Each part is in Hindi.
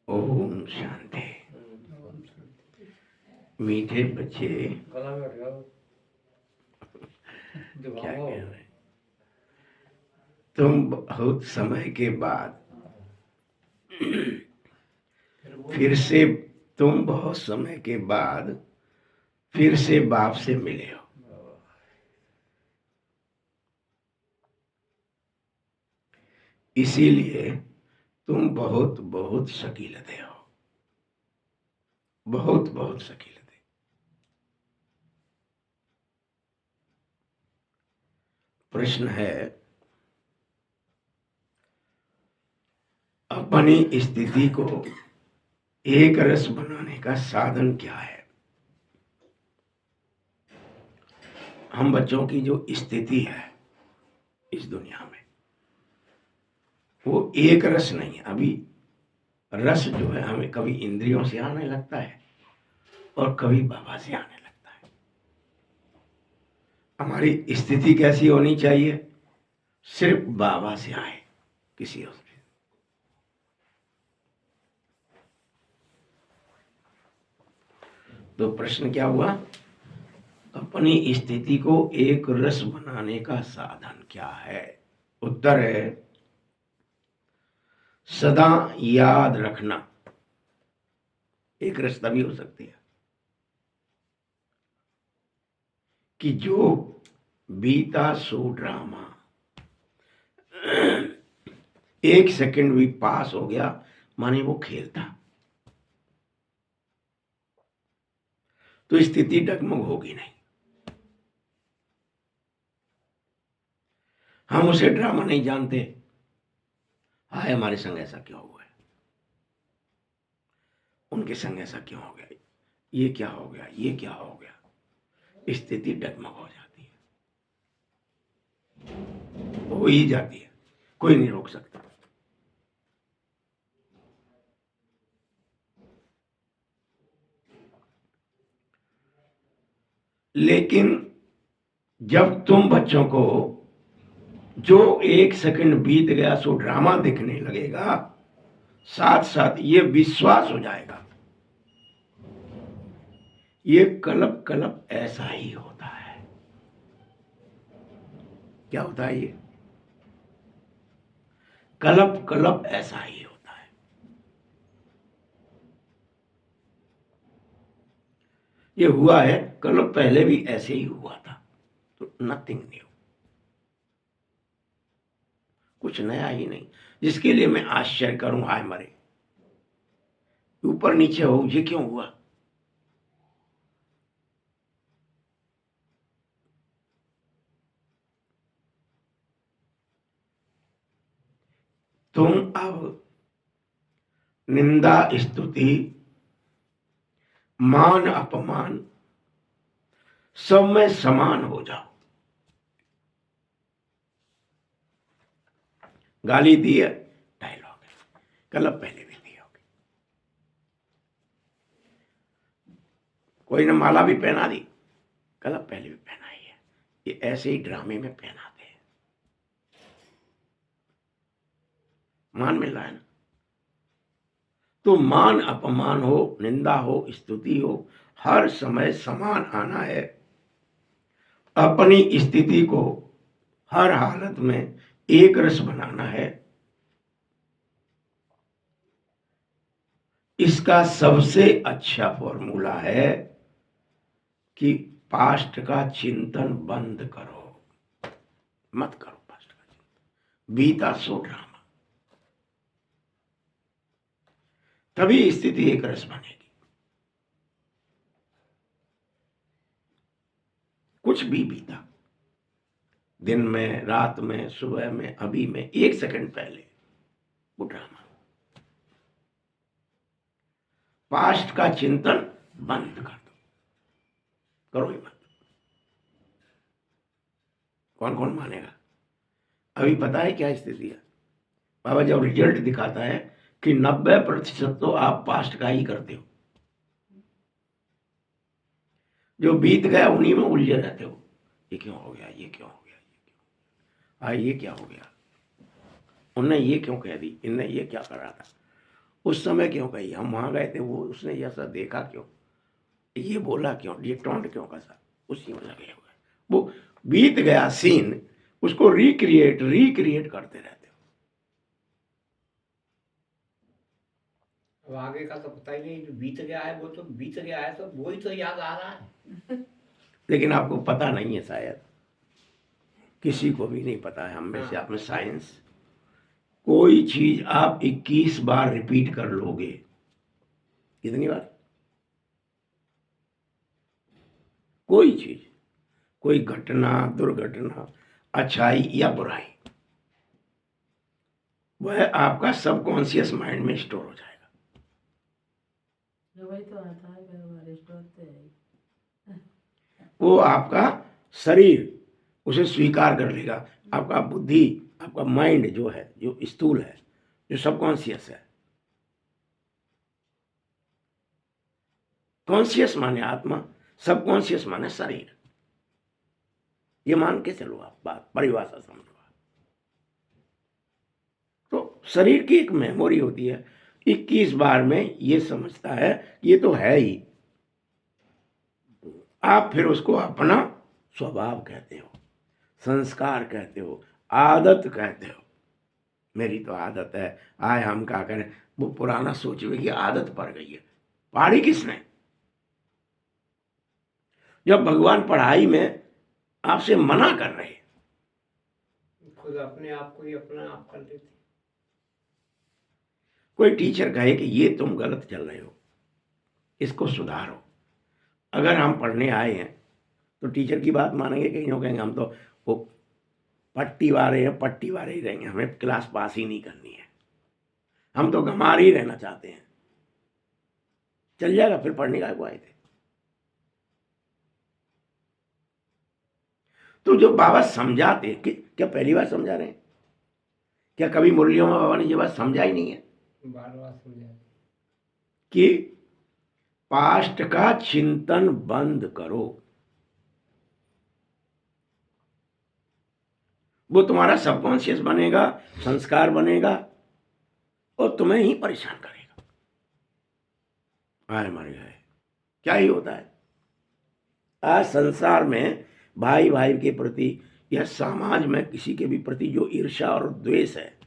ओम शांति। मीठे बच्चे क्या कह रहे हैं? तुम बहुत समय के बाद फिर से बाप से मिले हो। इसीलिए तुम बहुत बहुत शकीलते हो, बहुत बहुत शकीलते। प्रश्न है, अपनी स्थिति को एक रस बनाने का साधन क्या है? हम बच्चों की जो स्थिति है इस दुनिया में, वो एक रस नहीं है। अभी रस जो है हमें कभी इंद्रियों से आने लगता है और कभी बाबा से आने लगता है। हमारी स्थिति कैसी होनी चाहिए? सिर्फ बाबा से आए, किसी और से। तो प्रश्न क्या हुआ? अपनी स्थिति को एक रस बनाने का साधन क्या है? उत्तर है, सदा याद रखना। एक रस तभी हो सकती है कि जो बीता सो ड्रामा एक सेकंड भी पास हो गया, माने वो खेल था, तो स्थिति डगमग होगी नहीं। हम उसे ड्रामा नहीं जानते। हाय, हमारे संग ऐसा क्यों हुआ है, उनके संग ऐसा क्यों हो गया, ये क्या हो गया, ये क्या हो गया। स्थिति डगमग हो जाती है, हो ही जाती है, कोई नहीं रोक सकता। लेकिन जब तुम बच्चों को जो एक सेकंड बीत गया सो ड्रामा दिखने लगेगा, साथ साथ ये विश्वास हो जाएगा, ये कलप कलप ऐसा ही होता है। क्या होता है? ये कलप कलप ऐसा ही होता है। ये हुआ है, कलप पहले भी ऐसे ही हुआ था, तो नथिंग न्यू, कुछ नया ही नहीं जिसके लिए मैं आश्चर्य करूं। हाय मरे, ऊपर नीचे हो, ये क्यों हुआ? तुम अब निंदा स्तुति मान अपमान सब में समान हो जाओ। गाली दी है, डायलॉग है, कलप पहले भी दी होगी। कोई ने माला भी पहना दी, कलप पहले भी पहनाई है। ये ऐसे ही ड्रामे में पहनाते हैं। मान मिल रहा है ना? तो मान अपमान हो, निंदा हो, स्तुति हो, हर समय समान आना है। अपनी स्थिति को हर हालत में एक रस बनाना है। इसका सबसे अच्छा फॉर्मूला है कि पास्ट का चिंतन बंद करो, मत करो पास्ट का चिंतन, बीता सो ड्रामा, तभी स्थिति एक रस बनेगी। कुछ भी बीता, दिन में, रात में, सुबह में, अभी में, एक सेकंड पहले, वो ड्रामा। पास्ट का चिंतन बंद कर दो, करो ही मत। कौन कौन मानेगा? अभी पता है क्या स्थिति है? बाबा जब रिजल्ट दिखाता है कि 90% तो आप पास्ट का ही करते हो, जो बीत गया उन्हीं में उलझे रहते हो। ये क्यों हो गया, ये क्यों हो गया, ये क्यों, ये क्या हो गया, उनने ये क्यों कह दी, इनने ये क्या करा था। उस समय क्यों कही, हम वहां गए थे, वो उसने ऐसा देखा क्यों, ये बोला क्यों, ये टोंट क्यों कसा, उसी में लगे हुए। वो बीत गया सीन, उसको रिक्रिएट रिक्रिएट करते रहते हो। अब आगे का तो पता ही नहीं, जो बीत गया है वो तो बीत गया है, तो वही तो याद आ रहा है। लेकिन आपको पता नहीं है, शायद किसी को भी नहीं पता है हम में से, हाँ। आप में साइंस, कोई चीज आप 21 बार रिपीट कर लोगे। कितनी बार? कोई चीज, कोई घटना, दुर्घटना, अच्छाई या बुराई, वह आपका सबकॉन्शियस माइंड में स्टोर हो जाएगा। वही तो आता है बार स्टोर तो है। वो आपका शरीर उसे स्वीकार कर लेगा। आपका बुद्धि, आपका माइंड जो है, जो स्थूल है, जो सबकॉन्शियस है, कॉन्शियस माने आत्मा, सबकॉन्शियस माने शरीर, ये मान के चलो, आप बात परिभाषा समझो। तो शरीर की एक मेमोरी होती है, 21 बार में ये समझता है ये तो है ही, आप फिर उसको अपना स्वभाव कहते हो, संस्कार कहते हो, आदत कहते हो। मेरी तो आदत है, आए हम क्या करें, वो पुराना सोच में कि आदत पड़ गई है। पहाड़ी किसने? जब भगवान पढ़ाई में आपसे मना कर रहे, खुद अपने आप को ही अपना आप कर लेते। कोई टीचर कहे कि ये तुम गलत चल रहे हो, इसको सुधारो, अगर हम पढ़ने आए हैं तो टीचर की बात मानेंगे कि यूँ कहेंगे हम तो वो पट्टी वाले हैं, पट्टी वाले ही रहेंगे, हमें क्लास पास ही नहीं करनी है, हम तो गंवार ही रहना चाहते हैं। चल जाएगा, फिर पढ़ने का को आए थे। तो जो बाबा समझाते कि क्या पहली बार समझा रहे हैं? क्या कभी मुरलियों में बाबा ने ये बात समझा ही नहीं है बार बार समझा। कि पास्ट का चिंतन बंद करो, वो तुम्हारा सबकॉन्शियस बनेगा, संस्कार बनेगा और तुम्हें ही परेशान करेगा। आए मर गए, क्या ही होता है आज संसार में, भाई भाई के प्रति या समाज में किसी के भी प्रति जो ईर्ष्या और द्वेष है,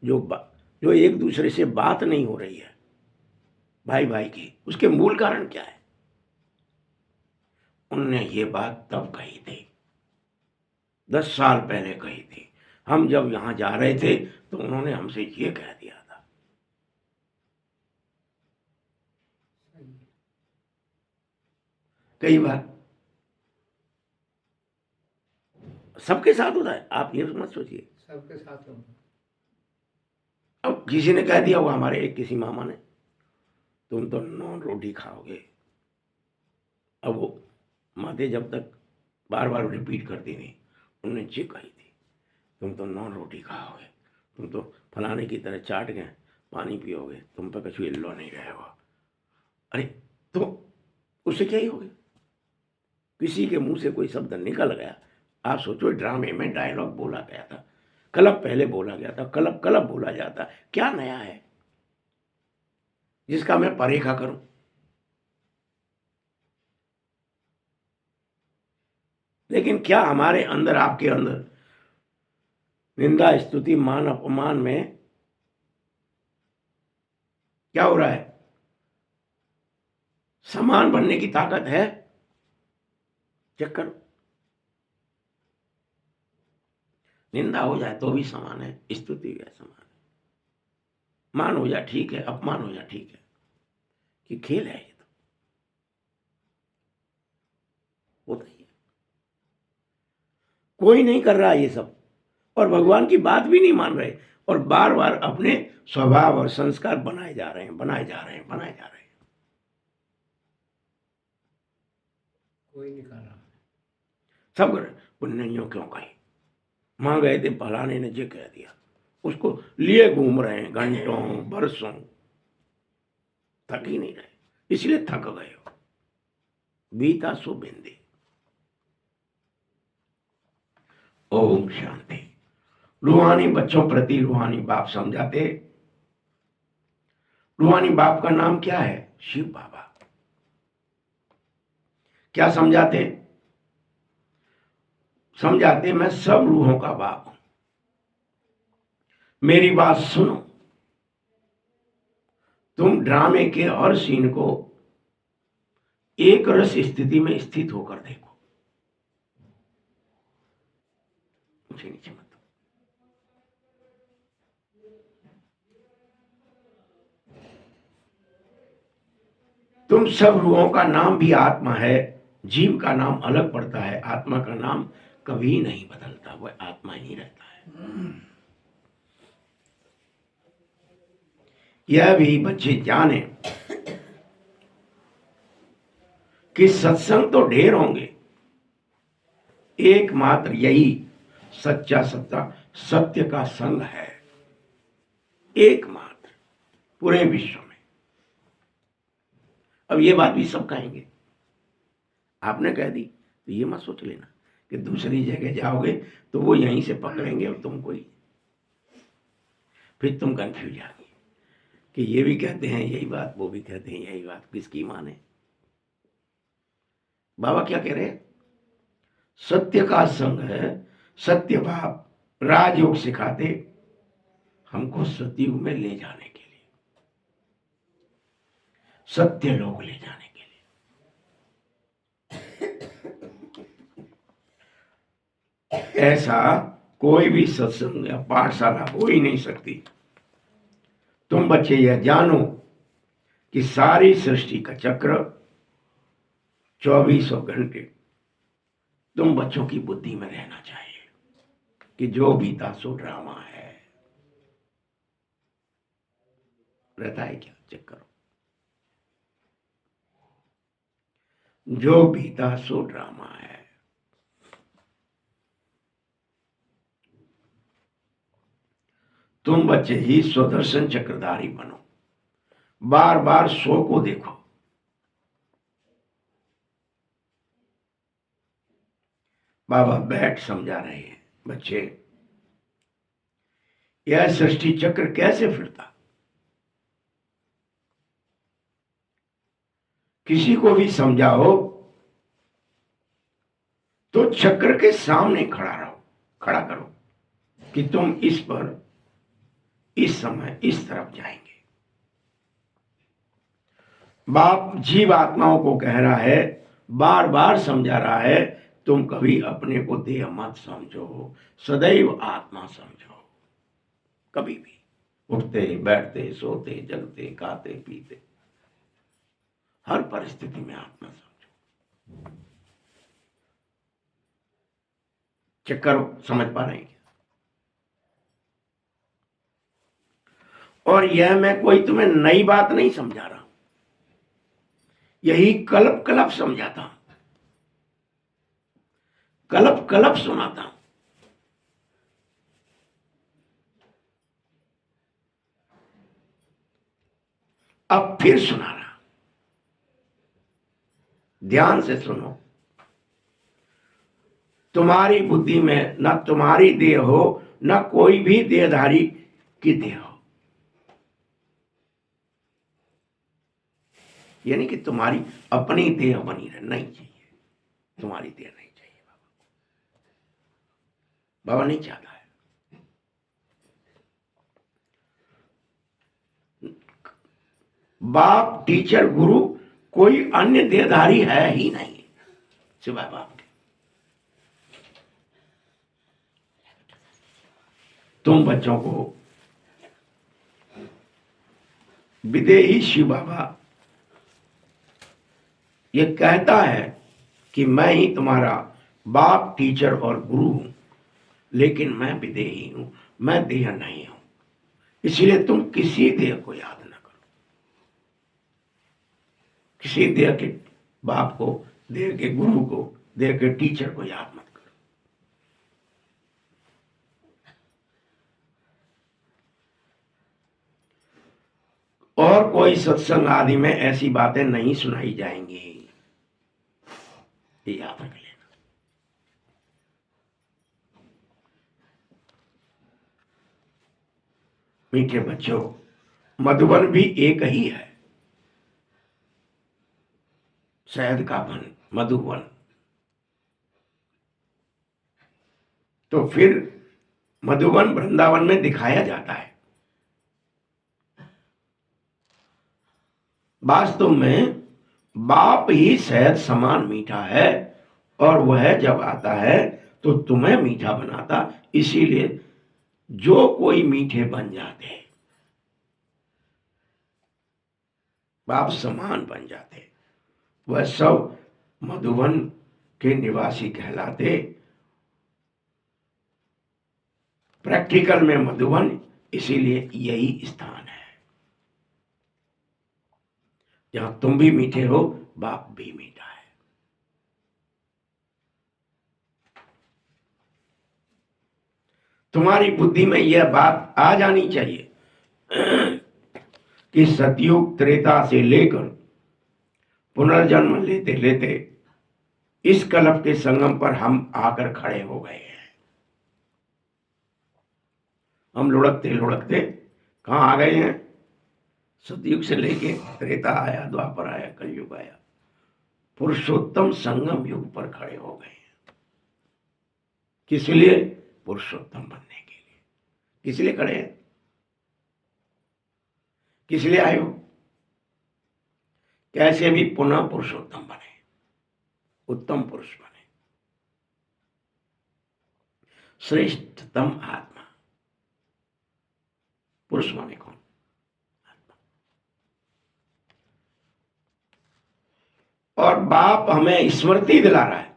जो एक दूसरे से बात नहीं हो रही है भाई भाई की, उसके मूल कारण क्या है? उनने ये बात तब कही थी, 10 साल पहले कही थी, हम जब यहां जा रहे थे तो उन्होंने हमसे ये कह दिया था। कई बार सबके साथ होता है, आप ये मत सोचिए। सबके साथ होगा। अब किसी ने कह दिया होगा, हमारे एक किसी मामा ने, तुम तो नॉन रोटी खाओगे। अब वो माते जब तक बार बार रिपीट करती थी, उन्होंने ये कही थी, तुम तो नॉन रोटी खाओगे, तुम तो फलाने की तरह चाट गए, पानी पियोगे, तुम पे कछु इल्लो नहीं रहेगा। अरे तो उससे क्या ही हो गया? किसी के मुंह से कोई शब्द निकल गया, आप सोचो ड्रामे में डायलॉग बोला गया था, कलब पहले बोला गया था, कलब कलब बोला जाता, क्या नया है जिसका मैं परेखा करूं? लेकिन क्या हमारे अंदर, आपके अंदर निंदा, स्तुति, मान, अपमान में क्या हो रहा है? समान बनने की ताकत है? चेक करो। निंदा हो जाए तो भी समान है, स्तुति भी समान है, मान हो जाए ठीक है, अपमान हो जाए ठीक है, कि खेल है ये, तो होता ही है। कोई नहीं कर रहा ये सब, और भगवान की बात भी नहीं मान रहे, और बार बार अपने स्वभाव और संस्कार बनाए जा रहे हैं, बनाए जा रहे हैं, बनाए जा रहे हैं। कोई नहीं कर रहा। सब पुण्यों क्यों कही, वहां गए थे, फलाने ने ये कह दिया, उसको लिए घूम रहे हैं घंटों बरसों, थक ही नहीं रहे, इसलिए थक गए हो। बीता सो बिंदी। ओम शांति। रूहानी बच्चों प्रति रूहानी बाप समझाते, रूहानी बाप का नाम क्या है? शिव बाबा। क्या समझाते? समझाते मैं सब रूहों का बाप हूं, मेरी बात सुनो। तुम ड्रामे के हर सीन को एक रस स्थिति में स्थित होकर देखो। मुझे नीचे मत। तुम सब रूहों का नाम भी आत्मा है। जीव का नाम अलग पड़ता है, आत्मा का नाम कभी नहीं बदलता, वह आत्मा ही रहता है। यह भी बच्चे जाने कि सत्संग तो ढेर होंगे, एकमात्र यही सच्चा सत्ता सत्य का संग है, एकमात्र पूरे विश्व में। अब ये बात भी सब कहेंगे, आपने कह दी तो ये मत सोच लेना कि दूसरी जगह जाओगे तो वो यहीं से पकड़ेंगे और तुमको ही, फिर तुम कंफ्यूज आगे कि ये भी कहते हैं यही बात, वो भी कहते हैं यही बात, किसकी माने? बाबा क्या कह रहे हैं? सत्य का संग है, सत्य भाव राजयोग सिखाते हमको सतयुग में ले जाने के लिए, सत्य लोग ले जाने के लिए। ऐसा कोई भी सत्संग या पाठशाला हो ही नहीं सकती। तुम बच्चे यह जानो कि सारी सृष्टि का चक्र 2400 घंटे तुम बच्चों की बुद्धि में रहना चाहिए कि जो बीता सो ड्रामा है। रहता है क्या? चेक करो। जो बीता सो ड्रामा है। तुम बच्चे ही स्वदर्शन चक्रधारी बनो, बार बार शो को देखो। बाबा बैठ समझा रहे हैं, बच्चे यह सृष्टि चक्र कैसे फिरता, किसी को भी समझाओ तो चक्र के सामने खड़ा रहो, खड़ा करो कि तुम इस पर इस समय इस तरफ जाएंगे। बाप जीव आत्माओं को कह रहा है, बार बार समझा रहा है, तुम कभी अपने को देह मत समझो, सदैव आत्मा समझो। कभी भी उठते बैठते सोते जगते खाते पीते हर परिस्थिति में आत्मा समझो। चेक करो, समझ पा रहे हैं क्या? और यह मैं कोई तुम्हें नई बात नहीं समझा रहा हूं, यही कल्प कल्प समझाता हूं, कल्प कल्प सुनाता हूं। अब फिर सुना रहा, ध्यान से सुनो। तुम्हारी बुद्धि में न तुम्हारी देह हो, न कोई भी देहधारी की देह हो, यानी कि तुम्हारी अपनी देह बनी रहे नहीं चाहिए, तुम्हारी देह नहीं चाहिए। बाबा नहीं चाहता है। बाप टीचर गुरु कोई अन्य देहधारी है ही नहीं सिवाय बाप के। तुम बच्चों को विदेही शिव बाबा ये कहता है कि मैं ही तुम्हारा बाप टीचर और गुरु हूं, लेकिन मैं विदेही हूं, मैं देह नहीं हूं, इसलिए तुम किसी देह को याद न करो, किसी देह के बाप को, देह के गुरु को, देह के टीचर को याद मत करो। और कोई सत्संग आदि में ऐसी बातें नहीं सुनाई जाएंगी, ये याद रख लेना। मीठे बच्चों, मधुबन भी एक ही है, शहद का वन, मधुबन। तो फिर मधुबन वृंदावन में दिखाया जाता है। वास्तव में बाप ही शहद समान मीठा है, और वह जब आता है तो तुम्हें मीठा बनाता, इसीलिए जो कोई मीठे बन जाते, बाप समान बन जाते, वह सब मधुबन के निवासी कहलाते। प्रैक्टिकल में मधुबन, इसीलिए यही स्थान है जहां तुम भी मीठे हो, बाप भी मीठा है। तुम्हारी बुद्धि में यह बात आ जानी चाहिए कि सतयुग त्रेता से लेकर पुनर्जन्म लेते लेते इस कल्प के संगम पर हम आकर खड़े हो गए हैं। हम लुढ़कते लुढ़कते कहां आ गए हैं? सतयुग से लेके त्रेता आया, द्वापर आया, कलयुग आया, पुरुषोत्तम संगम युग पर खड़े हो गए हैं। किस लिए? पुरुषोत्तम बनने के लिए। किस लिए खड़े हैं? किस लिए आए हो? कैसे भी पुनः पुरुषोत्तम बने, उत्तम पुरुष बने, श्रेष्ठतम आत्मा। पुरुष माने कौन? और बाप हमें स्मृति दिला रहा है,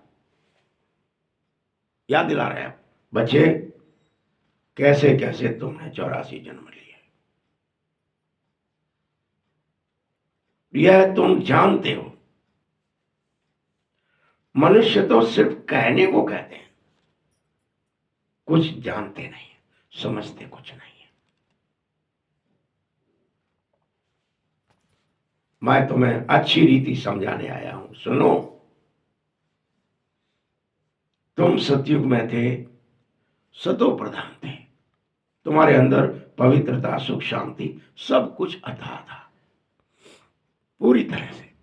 याद दिला रहा है, बच्चे कैसे कैसे तुमने 84 जन्म लिए, यह तुम जानते हो। मनुष्य तो सिर्फ कहने को कहते हैं, कुछ जानते नहीं, समझते कुछ नहीं है। मैं तुम्हें अच्छी रीति समझाने आया हूं, सुनो। तुम सतयुग में थे, सतो प्रधान थे, तुम्हारे अंदर पवित्रता, सुख, शांति, सब कुछ अथाह था, पूरी तरह से।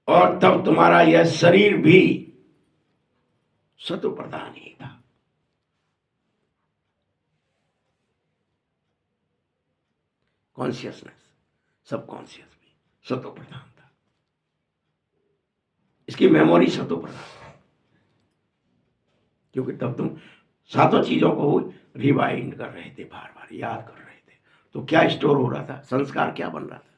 और तब तुम्हारा यह शरीर भी सतो प्रधान ही था। कॉन्शियसनेस, सब कॉन्शियस भी सतो प्रधान था, इसकी मेमोरी सतो प्रधान था, क्योंकि तब तुम सातों चीजों को रिवाइंड कर रहे थे, बार बार याद कर रहे थे। तो क्या स्टोर हो रहा था? संस्कार क्या बन रहा था?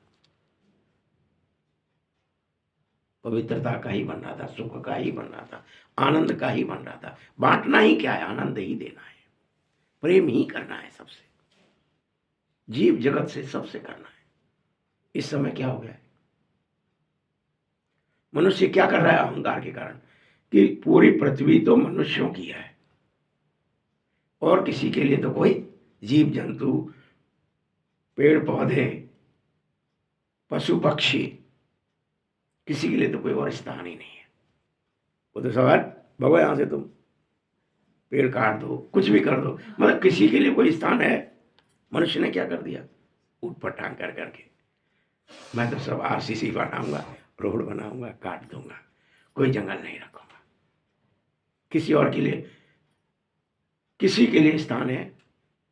पवित्रता का ही बन रहा था, सुख का ही बन रहा था, आनंद का ही बन रहा था। बांटना ही क्या है? आनंद ही देना है, प्रेम ही करना है सबसे, जीव जगत से सबसे करना है। इस समय क्या हो गया है? मनुष्य क्या कर रहा है अहंकार के कारण? कि पूरी पृथ्वी तो मनुष्यों की है, और किसी के लिए तो कोई जीव जंतु, पेड़ पौधे, पशु पक्षी, किसी के लिए तो कोई और स्थान ही नहीं है। वो तो सवाल भगो यहां से, तुम पेड़ काट दो, कुछ भी कर दो, मतलब किसी के लिए कोई स्थान है? मनुष्य ने क्या कर दिया? ऊट पटांग कर करके मैं तो सब आरसीसी बनाऊंगा, रोड बनाऊंगा, काट दूंगा, कोई जंगल नहीं रखूंगा। किसी और के लिए, किसी के लिए स्थान है?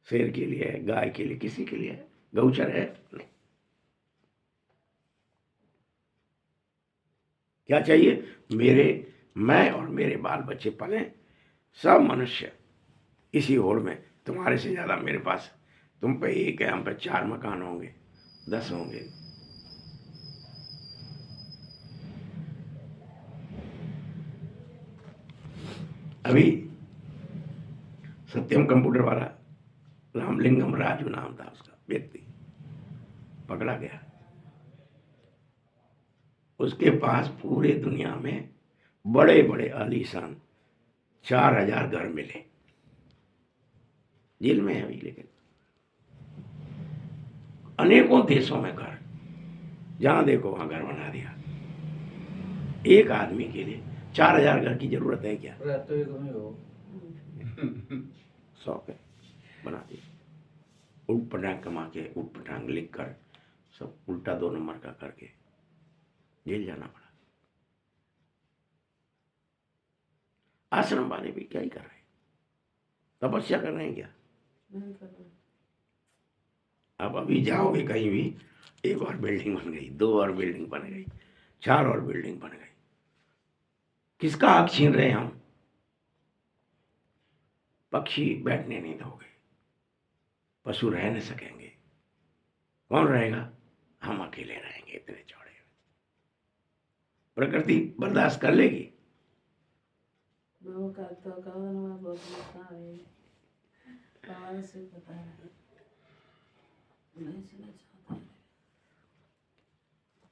शेर के लिए है, गाय के लिए, किसी के लिए है? गौचर है? नहीं। क्या चाहिए? मैं और मेरे बाल बच्चे पले, सब मनुष्य इसी होड़ में। तुम्हारे से ज्यादा मेरे पास, तुम पे एक है, हम पे 4 मकान होंगे, 10 होंगे। अभी सत्यम कंप्यूटर वाला, रामलिंगम राजू नाम था उसका व्यक्ति, पकड़ा गया। उसके पास पूरे दुनिया में बड़े बड़े आलीशान 4000 घर मिले, जेल में है अभी, लेकिन अनेकों देशों में घर, जहां देखो वहां घर बना दिया। एक आदमी के लिए 4000 घर की जरूरत है क्या? तो ये कमी हो। शौक है। बना दिया। उठ पटांग कमा के उठ पटांग लिख कर सब उल्टा 2 नंबर का करके जेल जाना पड़ा। आश्रम वाले भी क्या ही कर रहे हैं, तपस्या कर रहे हैं क्या? नहीं कर रहे। अब अभी जाओगे कहीं भी, 1 और बिल्डिंग बन गई, 2 और बिल्डिंग बन गई, 4 और बिल्डिंग बन गई। किसका हक छीन रहे हैं हम? पक्षी बैठने नहीं दोगे, पशु रह नहीं सकेंगे, कौन रहेगा? हम अकेले रहेंगे इतने चौड़े। प्रकृति बर्दाश्त कर लेगी? वो का तो कवन में बहुत नुकसान है, बाबा से पता है, नहीं सुना चाहता है।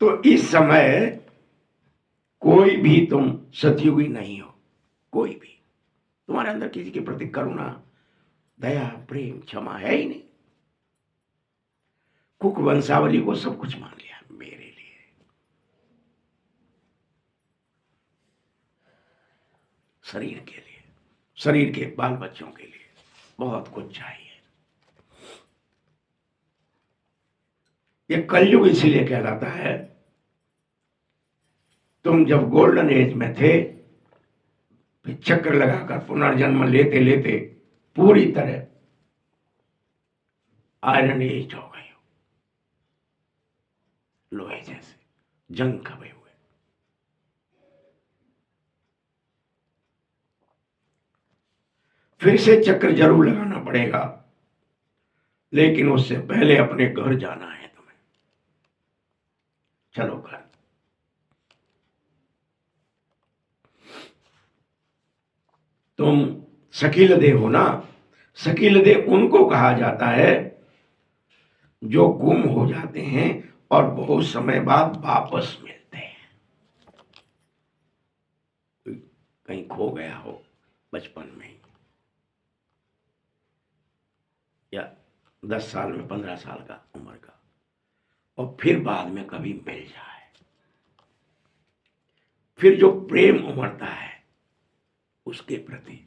तो इस समय कोई भी तुम सतयुगी नहीं हो, कोई भी तुम्हारे अंदर किसी के प्रति करुणा, दया, प्रेम, क्षमा है ही नहीं। कुक वंशावली को सब कुछ मान लिया मेरे लिए। शरीर के लिए, शरीर के बाल बच्चों के लिए बहुत कुछ चाहिए। ये कलयुग इसीलिए कहलाता है, तुम जब गोल्डन एज में थे, फिर चक्र लगाकर पुनर्जन्म लेते लेते पूरी तरह आयरन एज हो गए हो, लोहे जैसे जंग खबे हुए। फिर से चक्र जरूर लगाना पड़ेगा, लेकिन उससे पहले अपने घर जाना है तुम्हें। चलो घर। तुम शकील देह हो ना, शकील देह उनको कहा जाता है जो गुम हो जाते हैं और बहुत समय बाद वापस मिलते हैं। कहीं खो गया हो बचपन में ही, या 10 साल में, 15 साल का उम्र का, और फिर बाद में कभी मिल जाए, फिर जो प्रेम उमड़ता है उसके प्रति,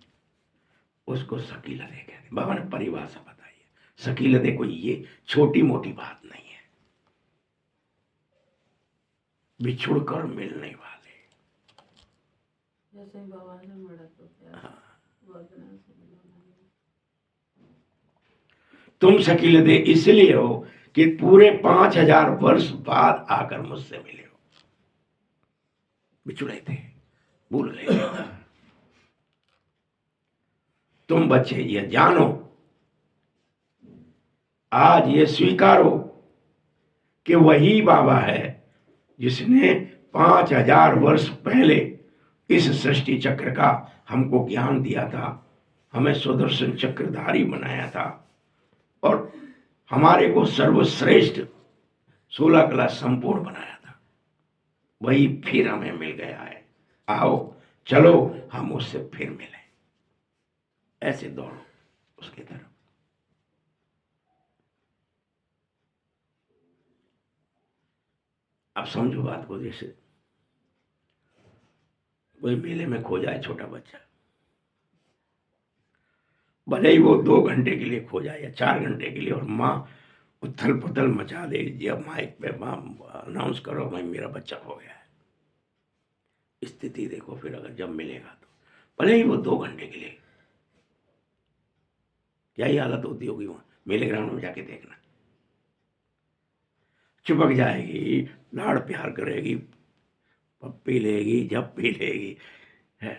उसको शकील देह कहते हैं। बाबा ने परिभाषा बताई है। शकील देह कोई ये छोटी मोटी बात नहीं है, बिछुड़ कर मिलने वाले। जैसे बाबा से मरा तो क्या बहुत दिनों से मिला नहीं। तुम शकील देह इसलिए हो कि पूरे 5000 वर्ष बाद आकर मुझसे मिले हो। बिछुड़े थे, भूल गए। तुम बच्चे ये जानो, आज ये स्वीकारो कि वही बाबा है जिसने 5000 वर्ष पहले इस सृष्टि चक्र का हमको ज्ञान दिया था, हमें सुदर्शन चक्रधारी बनाया था और हमारे को सर्वश्रेष्ठ 16 कला संपूर्ण बनाया था। वही फिर हमें मिल गया है। आओ चलो हम उससे फिर मिलें। ऐसे दौड़ो उसकी तरफ। अब समझो बात को, जैसे कोई मेले में खो जाए छोटा बच्चा, भले ही वो 2 घंटे के लिए खो जाए या 4 घंटे के लिए, और माँ उथल पुथल मचा दे, जब माइक पे माँ अनाउंस करो भाई मेरा बच्चा हो गया है, स्थिति देखो फिर अगर जब मिलेगा तो, भले ही वो 2 घंटे के लिए, क्या ही हालत होती होगी वहां मेले ग्राउंड में जाके देखना। चिपक जाएगी, लाड़ प्यार करेगी, पप्पी लेगी, झप्पी लेगी, है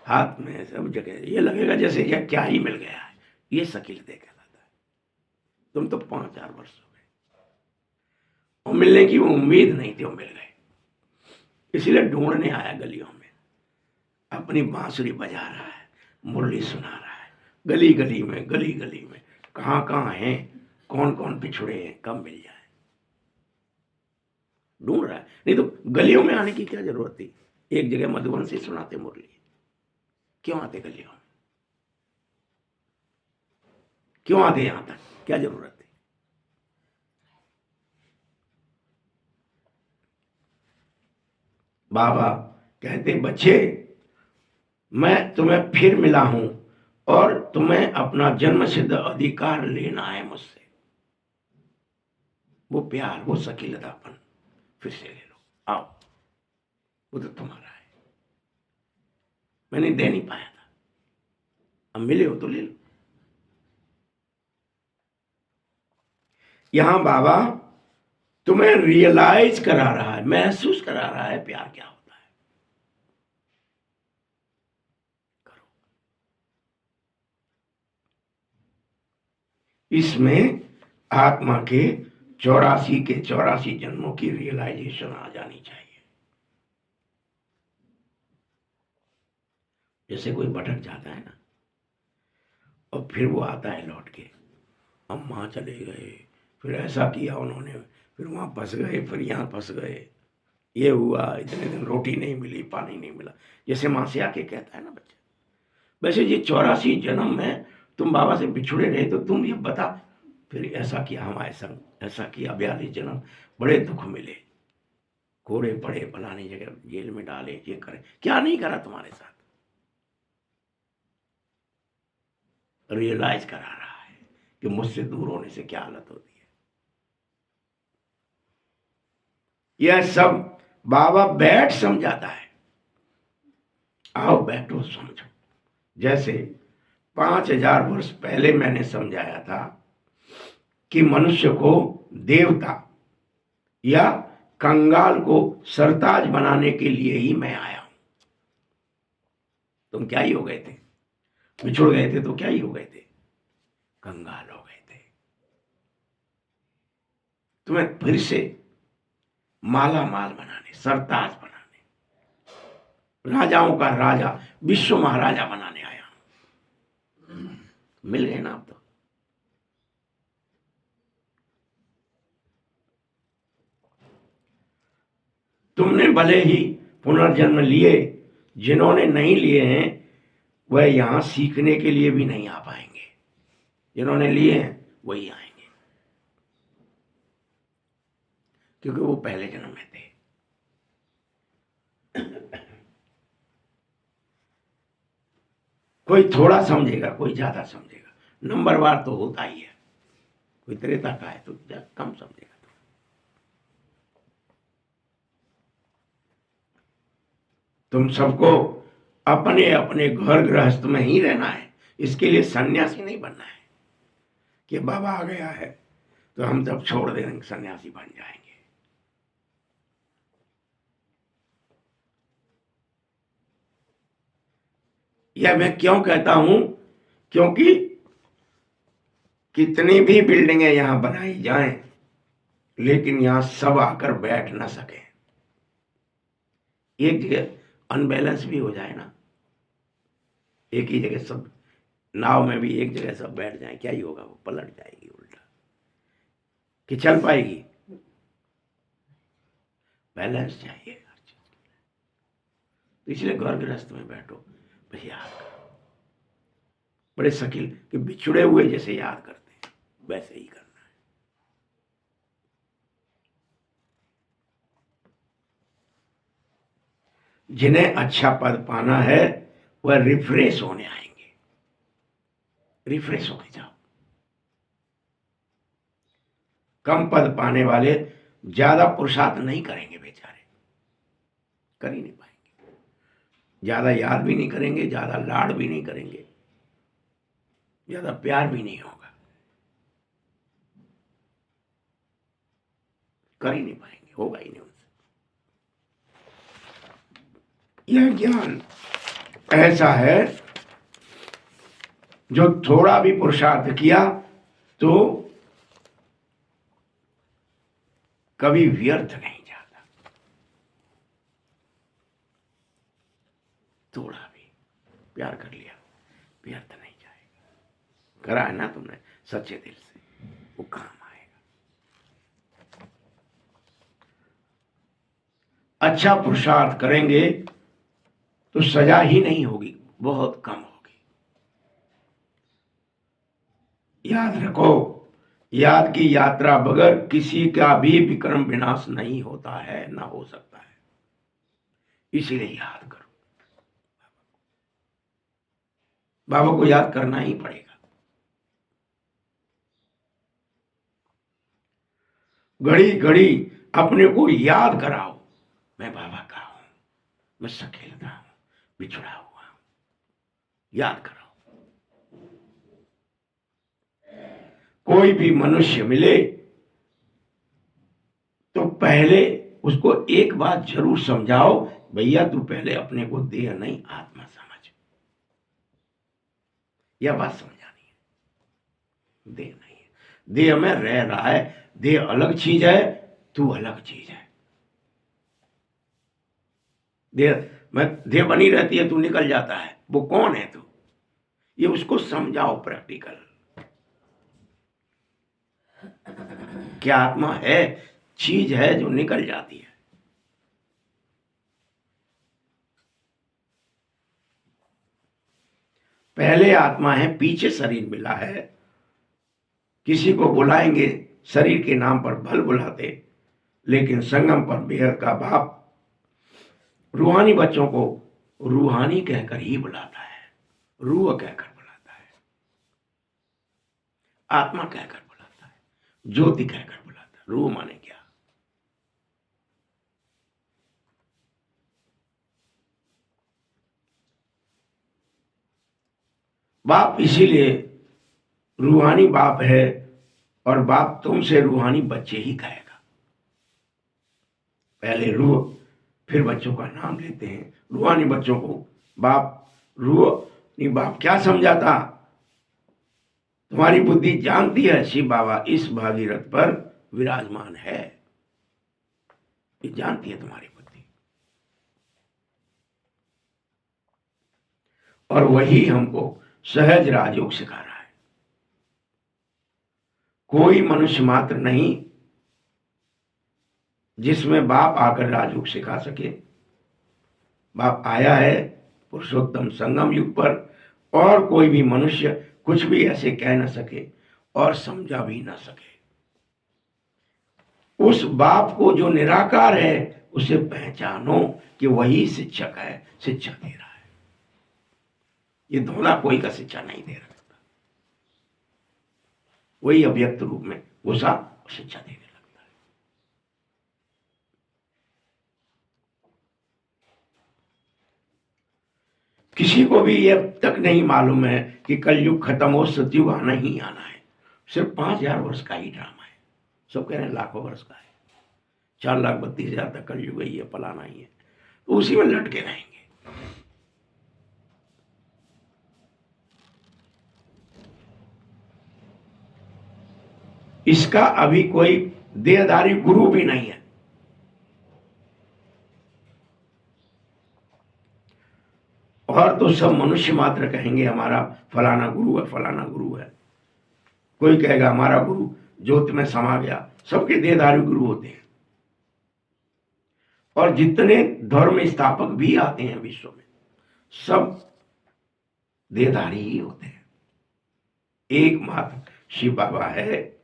हाथ में सब जगह, ये लगेगा जैसे यह क्या ही मिल गया है। ये शकील देह कहलाता है। तुम तो 5000 वर्ष हो गए और मिलने की उम्मीद नहीं थी, वो मिल गए, इसीलिए ढूंढने आया गलियों में, अपनी बांसुरी बजा रहा है, मुरली सुना रहा है, गली गली में, गली गली में, कहाँ कहाँ हैं, कौन कौन पिछड़े हैं, कब मिल जाए, ढूंढ रहा है। नहीं तो गलियों में आने की क्या जरूरत थी? एक जगह मधुबन से सुनाते मुरली, क्यों आते गलियों में, क्यों आते यहां तक, क्या जरूरत थी? बाबा कहते बच्चे मैं तुम्हें फिर मिला हूं और तुम्हें अपना जन्म सिद्ध अधिकार लेना है मुझसे। वो प्यार, वो शकीलतापन फिर से ले लो, आओ, वो तो तुम्हारा है, मैंने दे नहीं पाया था, अब मिले हो तो ले लो। यहां बाबा तुम्हें रियलाइज करा रहा है, महसूस करा रहा है प्यार क्या होता है। करो। इसमें आत्मा के 84 जन्मों की रियलाइजेशन आ जानी चाहिए। जैसे कोई भटक जाता है ना, और फिर वो आता है लौट के, हम वहां चले गए, फिर ऐसा किया उन्होंने, फिर वहां फंस गए, फिर यहाँ फंस गए, ये हुआ, इतने दिन रोटी नहीं मिली, पानी नहीं मिला, जैसे मां से आके कहता है ना बच्चा। वैसे ये 84 जन्म में तुम बाबा से बिछुड़े रहे, तो तुम ये बता, फिर ऐसा किया हमारे संग, ऐसा किया, 42 जन्म, बड़े दुख मिले, कोड़े पड़े, फलानी जगह जेल में डाले, ये करे, क्या नहीं करा तुम्हारे साथ। रियलाइज करा रहा है कि मुझसे दूर होने से क्या हालत होती है। यह सब बाबा बैठ समझाता है, आओ बैठो समझो। जैसे 5000 वर्ष पहले मैंने समझाया था कि मनुष्य को देवता या कंगाल को सरताज बनाने के लिए ही मैं आया हूं। तुम क्या ही हो गए थे, बिछुड़ गए थे तो क्या ही हो गए थे, कंगाल हो गए थे। तुम्हें फिर से माला माल बनाने, सरताज बनाने, राजाओं का राजा, विश्व महाराजा बनाने आया हूं। मिल गए ना आप तो। तुमने भले ही पुनर्जन्म लिए, जिन्होंने नहीं लिए हैं वह यहां सीखने के लिए भी नहीं आ पाएंगे, जिन्होंने लिए हैं वही आएंगे, क्योंकि वो पहले जन्म में थे। कोई थोड़ा समझेगा, कोई ज्यादा समझेगा, नंबरवार तो होता ही है। कोई त्रेता का है तो कम समझेगा। तुम सबको अपने अपने घर गृहस्थ में ही रहना है, इसके लिए सन्यासी नहीं बनना है कि बाबा आ गया है तो हम सब छोड़ देंगे, सन्यासी बन जाएंगे। यह मैं क्यों कहता हूं, क्योंकि कितनी भी बिल्डिंगें यहां बनाई जाएं, लेकिन यहां सब आकर बैठ ना सके। एक जगह अनबैलेंस भी हो जाए ना, एक ही जगह सब, नाव में भी एक जगह सब बैठ जाए, क्या ही होगा, वो पलट जाएगी उल्टा, कि चल पाएगी। बैलेंस चाहिए हर चीज के लिए। तो इसलिए घर गृहस्थ में बैठो, बस याद करो, बड़े शकील कि बिछुड़े हुए जैसे याद करते हैं वैसे ही करना है। जिन्हें अच्छा पद पाना है वह रिफ्रेश होने आएंगे, रिफ्रेश होके जाओ। कम पद पाने वाले ज्यादा पुरुषार्थ नहीं करेंगे, बेचारे कर ही नहीं पाएंगे, ज्यादा याद भी नहीं करेंगे, ज्यादा लाड भी नहीं करेंगे, ज्यादा प्यार भी नहीं होगा, कर ही नहीं पाएंगे, होगा ही नहीं उनसे। यह ज्ञान ऐसा है जो थोड़ा भी पुरुषार्थ किया तो कभी व्यर्थ नहीं जाता, थोड़ा भी प्यार कर लिया व्यर्थ नहीं जाएगा। करा है ना तुमने सच्चे दिल से, वो काम आएगा। अच्छा पुरुषार्थ करेंगे तो सजा ही नहीं होगी, बहुत कम होगी। याद रखो, याद की यात्रा बगैर किसी का भी विक्रम विनाश नहीं होता है, ना हो सकता है, इसीलिए याद करो। बाबा को याद करना ही पड़ेगा। घड़ी घड़ी अपने को याद कराओ, मैं बाबा का हूं, मैं सकेलता हूं, बिछड़ा हुआ हूं। याद कराओ। कोई भी मनुष्य मिले तो पहले उसको एक बात जरूर समझाओ, भैया तू पहले अपने को देह नहीं आत्मा समझ। यह बात समझानी है। देह नहीं है, देह में रह रहा है, देह अलग चीज है, तू अलग चीज है। देह बनी रहती है, तू निकल जाता है, वो कौन है तू? ये उसको समझाओ प्रैक्टिकल। क्या आत्मा है, चीज है जो निकल जाती है। पहले आत्मा है, पीछे शरीर मिला है। किसी को बुलाएंगे शरीर के नाम पर भल बुलाते, लेकिन संगम पर बेहद का बाप रूहानी बच्चों को रूहानी कहकर ही बुलाता है, रूह कहकर बुलाता है, आत्मा कहकर बुलाता है, ज्योति कहकर बुलाता है। रूह माने क्या? बाप इसीलिए रूहानी बाप है, और बाप तुमसे रूहानी बच्चे ही कहेगा। पहले रूह, फिर बच्चों का नाम लेते हैं। रूहानी बच्चों को बाप, रूहानी बाप क्या समझाता? तुम्हारी बुद्धि जानती है शिव बाबा इस भागीरथ पर विराजमान है, ये जानती है तुम्हारी बुद्धि, और वही हमको सहज राजयोग सिखा रहा है। कोई मनुष्य मात्र नहीं जिसमें बाप आकर राजयोग सिखा सके। बाप आया है पुरुषोत्तम संगम युग पर, और कोई भी मनुष्य कुछ भी ऐसे कह न सके और समझा भी न सके। उस बाप को जो निराकार है उसे पहचानो कि वही शिक्षक है, शिक्षा दे रहा है। ये धोना कोई का शिक्षा नहीं दे रहा, वही अव्यक्त रूप में घुसा शिक्षा देने लगता है। किसी को भी ये अब तक नहीं मालूम है कि कलयुग खत्म हो, सतयुग आना ही आना है। सिर्फ 5000 वर्ष का ही ड्रामा है। सब कह रहे हैं लाखों वर्ष का है, 4,32,000 तक कलयुग ही है, फलाना ही है, तो उसी में लटके रहेंगे। इसका अभी कोई देहधारी गुरु भी नहीं है। और तो सब मनुष्य मात्र कहेंगे हमारा फलाना गुरु है, फलाना गुरु है। कोई कहेगा हमारा गुरु ज्योति में समा गया। सबके देहधारी गुरु होते हैं, और जितने धर्म स्थापक भी आते हैं विश्व में, सब देहधारी ही होते हैं। एकमात्र शिव बाबा है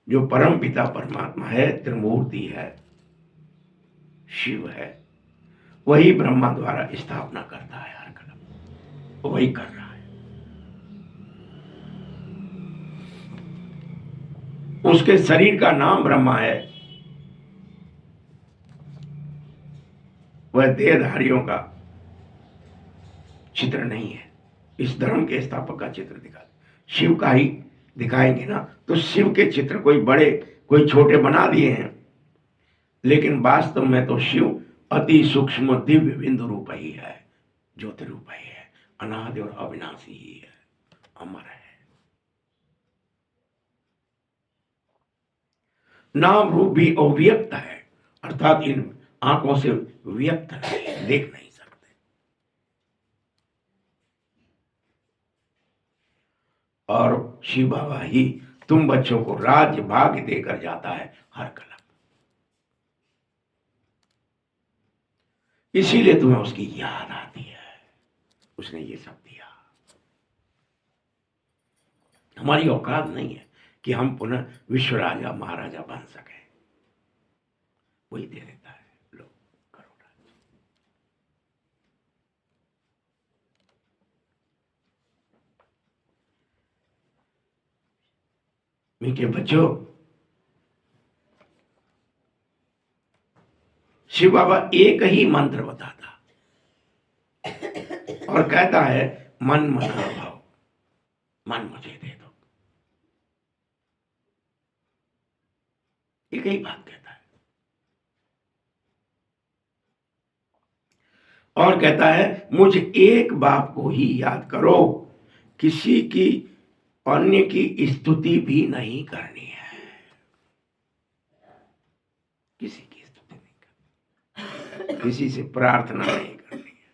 जो परम पिता परमात्मा है, त्रिमूर्ति है, शिव है। वही ब्रह्मा द्वारा स्थापना करता है हर कदम, वही कर रहा है। उसके शरीर का नाम ब्रह्मा है। वह देहधारियों का चित्र नहीं है। इस धर्म के स्थापक का चित्र दिखा, शिव का ही दिखाएंगे ना, तो शिव के चित्र कोई बड़े कोई छोटे बना दिए हैं, लेकिन वास्तव में तो शिव अति सूक्ष्म दिव्य बिंदु रूप ही है, ज्योति रूप ही है, अनादि और अविनाशी ही है, अमर है। नाम रूप भी अव्यक्त है, अर्थात इन आंखों से व्यक्त नहीं, देख नहीं सकते। और शिव बाबा ही तुम बच्चों को राज्य भाग्य देकर जाता है हर कलम। इसीलिए तुम्हें उसकी याद आती है, उसने ये सब दिया। हमारी औकात नहीं है कि हम पुनः विश्व राजा महाराजा बन सके, वही दे देता है। लो करो राज। मीठे बच्चों, शिव बाबा एक ही मंत्र बताता और कहता है मन मना भाव, मन मुझे दे दो। एक ही बात कहता है और कहता है मुझ एक बाप को ही याद करो, किसी की अन्य की स्तुति भी नहीं करनी है, किसी की स्तुति नहीं करनी, किसी से प्रार्थना नहीं करनी है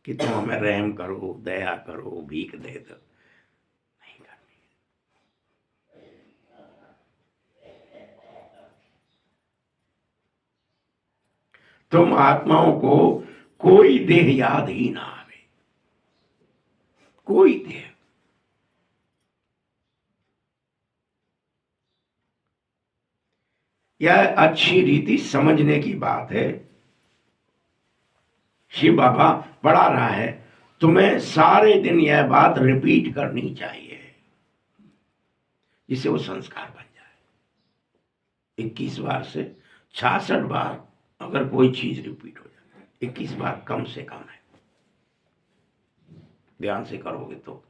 कि तुम हमें रहम करो, दया करो, भीख दे दो, नहीं करनी। तुम आत्माओं को कोई देह याद ही ना आवे, कोई देह। यह अच्छी रीति समझने की बात है। शिव बाबा पढ़ा रहा है, तुम्हें सारे दिन यह बात रिपीट करनी चाहिए जिससे वो संस्कार बन जाए। 21 बार से 66 बार अगर कोई चीज रिपीट हो जाए, 21 बार कम से कम है, ध्यान से करोगे तो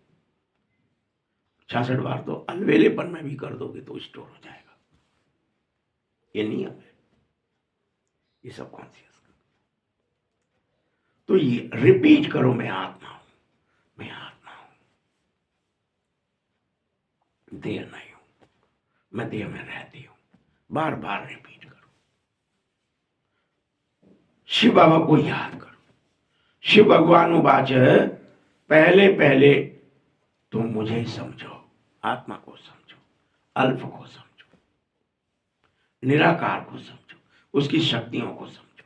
66 बार तो अलवेलेपन में भी कर दोगे तो स्टोर हो जाएगा। ये नियम है, ये सब कॉन्शियस का। तो ये रिपीट करो, मैं आत्मा हूं, मैं आत्मा हूं, देह नहीं हूं, मैं देह में रहती हूं, बार बार रिपीट करो। शिव बाबा को याद करो। शिव भगवान उवाच, पहले पहले तुम मुझे समझो, आत्मा को समझो, अल्फ को समझो, निराकार को समझो, उसकी शक्तियों को समझो।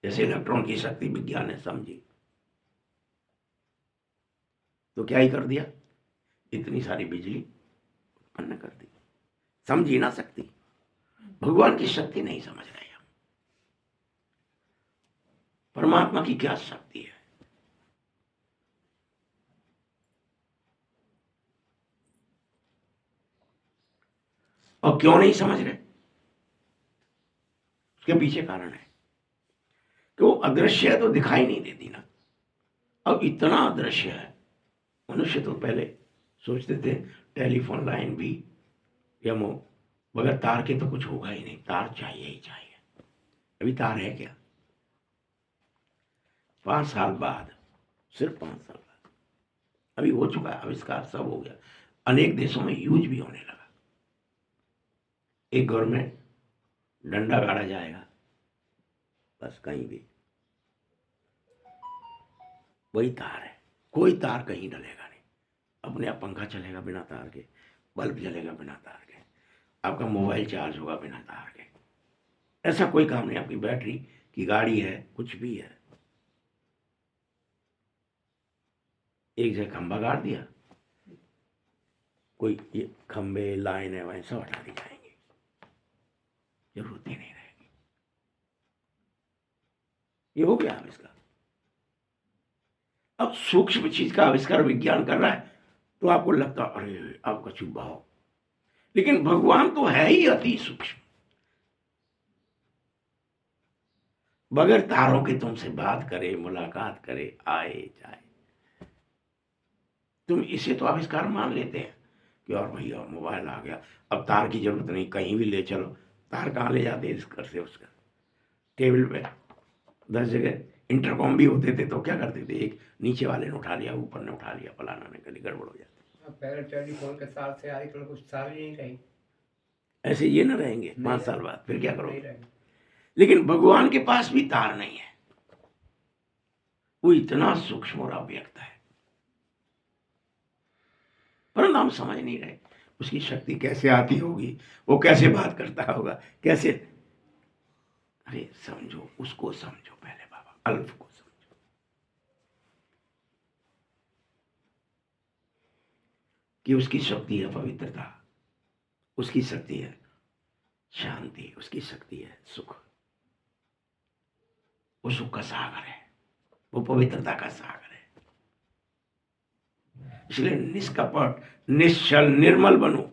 जैसे इलेक्ट्रॉन की शक्ति विज्ञान ने समझी तो क्या ही कर दिया, इतनी सारी बिजली उत्पन्न कर दी। समझ ही ना सकती, भगवान की शक्ति नहीं समझ रहे हम। परमात्मा की क्या शक्ति है। और क्यों नहीं समझ रहे, उसके पीछे कारण है कि वो अदृश्य है तो दिखाई नहीं देती ना। अब इतना अदृश्य है, मनुष्य तो पहले सोचते थे टेलीफोन लाइन भी या बगैर तार के तो कुछ होगा ही नहीं, तार चाहिए ही चाहिए। अभी तार है क्या? 5 साल बाद, सिर्फ 5 साल बाद अभी हो चुका है आविष्कार, सब हो गया, अनेक देशों में यूज भी होने लगा। एक घर में डंडा गाड़ा जाएगा, बस कहीं भी वही तार है, कोई तार कहीं डलेगा नहीं। अपने आप पंखा चलेगा बिना तार के, बल्ब जलेगा बिना तार के, आपका मोबाइल चार्ज होगा बिना तार के। ऐसा कोई काम नहीं, आपकी बैटरी की गाड़ी है, कुछ भी है, एक जगह खंभा गाड़ दिया, कोई ये खंबे लाइन है वहीं सब हटा दी जाएंगे, जरूरत ही नहीं रहेगी। ये हो गया आविष्कार। अब सूक्ष्म चीज का आविष्कार विज्ञान कर रहा है तो आपको लगता अरे आपका चुप भाव, लेकिन भगवान तो है ही अति सूक्ष्म। बगैर तारों के तुमसे बात करे, मुलाकात करे, आए जाए, तुम इसे तो आविष्कार मान लेते हैं कि और भैया मोबाइल आ गया, अब तार की जरूरत नहीं, कहीं भी ले चलो। तार कहाँ ले जाते इस घर से उसका, टेबल पे 10 जगह इंटरकॉम भी होते थे तो क्या करते थे, एक नीचे वाले ने उठा लिया, ऊपर ने उठा लिया, फलाना ने कभी गड़बड़ हो जाती। पहले टेलीफोन के साथ से आजकल कुछ साल ही नहीं रही। ऐसे ये ना रहेंगे नहीं 5 साल रहेंगे। बाद, फिर क्या नहीं करोगे? रहेंगे। लेकिन भगवान के पास भी तार नहीं है, वो इतना सूक्ष्म और अव्यक्त है, परंतु हम समझ नहीं रहे उसकी शक्ति कैसे आती होगी, वो कैसे बात करता होगा, कैसे। अरे समझो, उसको समझो पहले बाबा, अल्फ को समझो कि उसकी शक्ति है पवित्रता, उसकी शक्ति है शांति, उसकी शक्ति है सुख। वो सुख का सागर है, वो पवित्रता का सागर है। इसलिए निष्कपट, निश्चल, निर्मल बनो।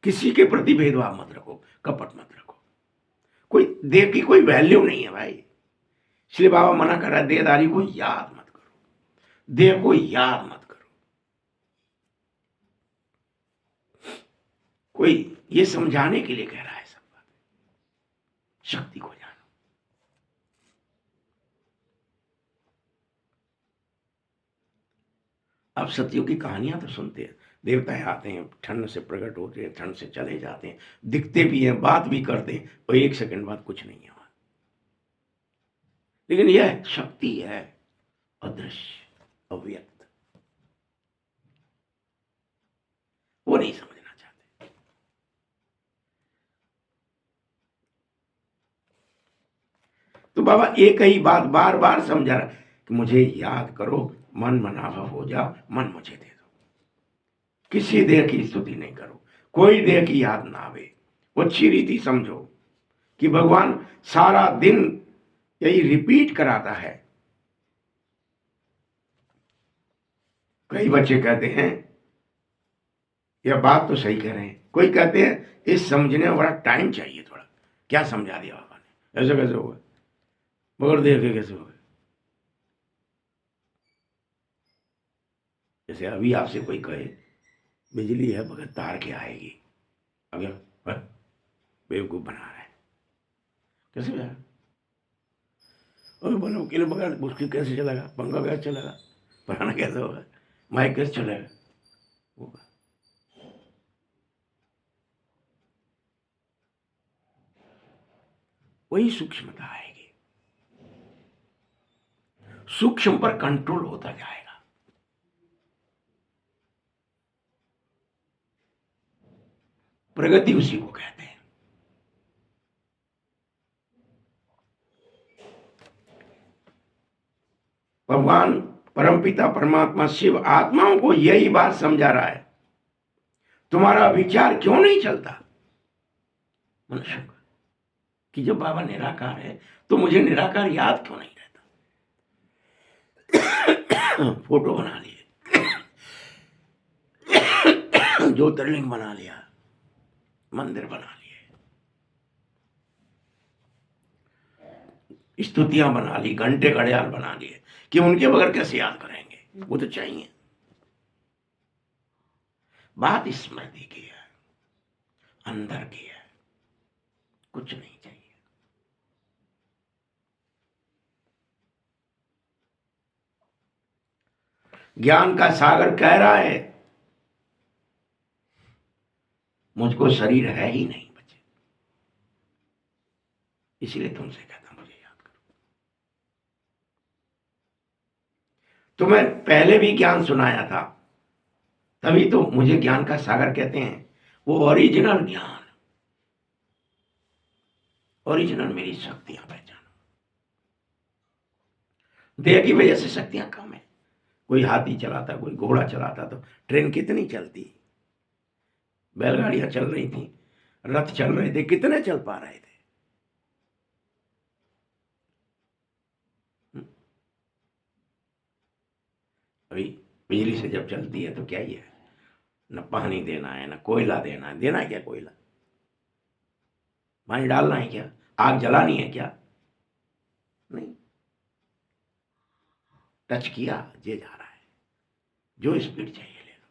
किसी के प्रति भेदभाव मत रखो, कपट मत रखो। कोई देह की कोई वैल्यू नहीं है भाई। इसलिए बाबा मना कर रहा है, देहदारी को याद मत करो, देह को याद मत करो। कोई ये समझाने के लिए कह रहा है सब बात। शक्ति को जानो। अब सत्यों की कहानियां तो सुनते हैं, देवताएं आते हैं, ठंड से प्रकट होते हैं, ठंड से चले जाते हैं, दिखते भी हैं, बात भी करते हैं, और एक सेकंड बाद कुछ नहीं है वहां। लेकिन यह शक्ति है अदृश्य, अव्यक्त, वो नहीं समझना चाहते। तो बाबा एक ही बात बार बार समझा रहा कि मुझे याद करो, मन मनाभव हो जाओ, मन मुझे दे दो। किसी देह की स्तुति नहीं करो, कोई देह की याद ना आवे। वो अच्छी रीति समझो कि भगवान सारा दिन यही रिपीट कराता है। कई बच्चे कहते हैं, यह बात तो सही कह रहे हैं, कोई कहते हैं इस समझने में बड़ा टाइम चाहिए थोड़ा। क्या समझा दिया बाबा ने, ऐसे कैसे होगा, बगैर देह के कैसे होगा। जैसे अभी आपसे कोई कहे बिजली है बगैर तार के आएगी, अगर बेवकूफ बना रहा है, कैसे यार, और बनो के लिए बगैर उसकी कैसे चलेगा, पंखा कैसे चलेगा, पढ़ाना कैसे होगा, माइक कैसे चलेगा, होगा। वही सूक्ष्मता आएगी, सूक्ष्म पर कंट्रोल होता जाएगा। प्रगति उसी को कहते हैं। भगवान परमपिता परमात्मा शिव आत्माओं को यही बात समझा रहा है, तुम्हारा विचार क्यों नहीं चलता मनुष्य का, कि जब बाबा निराकार है तो मुझे निराकार याद क्यों नहीं रहता। फोटो बना लिए, ज्योतिर्लिंग बना लिया, मंदिर बना लिए, स्तुतियां बना ली, घंटे घड़ियाल बना लिए, कि उनके बगैर कैसे याद करेंगे, वो तो चाहिए। बात स्मृति की है, अंदर की है, कुछ नहीं चाहिए। ज्ञान का सागर कह रहा है मुझको शरीर है ही नहीं बचे, इसलिए तुमसे कहता मुझे याद करो। तुम्हें पहले भी ज्ञान सुनाया था, तभी तो मुझे ज्ञान का सागर कहते हैं। वो ओरिजिनल ज्ञान, ओरिजिनल मेरी शक्तियां पहचानो। देह की वजह से शक्तियां कम है। कोई हाथी चलाता, कोई घोड़ा चलाता, तो ट्रेन कितनी चलती, बैलगाड़ियां चल रही थी, रथ चल रहे थे, कितने चल पा रहे थे। अभी बिजली से जब चलती है तो क्या ही है, न पानी देना है, न कोयला देना है। देना है क्या कोयला, पानी डालना है क्या, आग जलानी है क्या, नहीं। टच किया, जे जा रहा है, जो स्पीड चाहिए ले लो।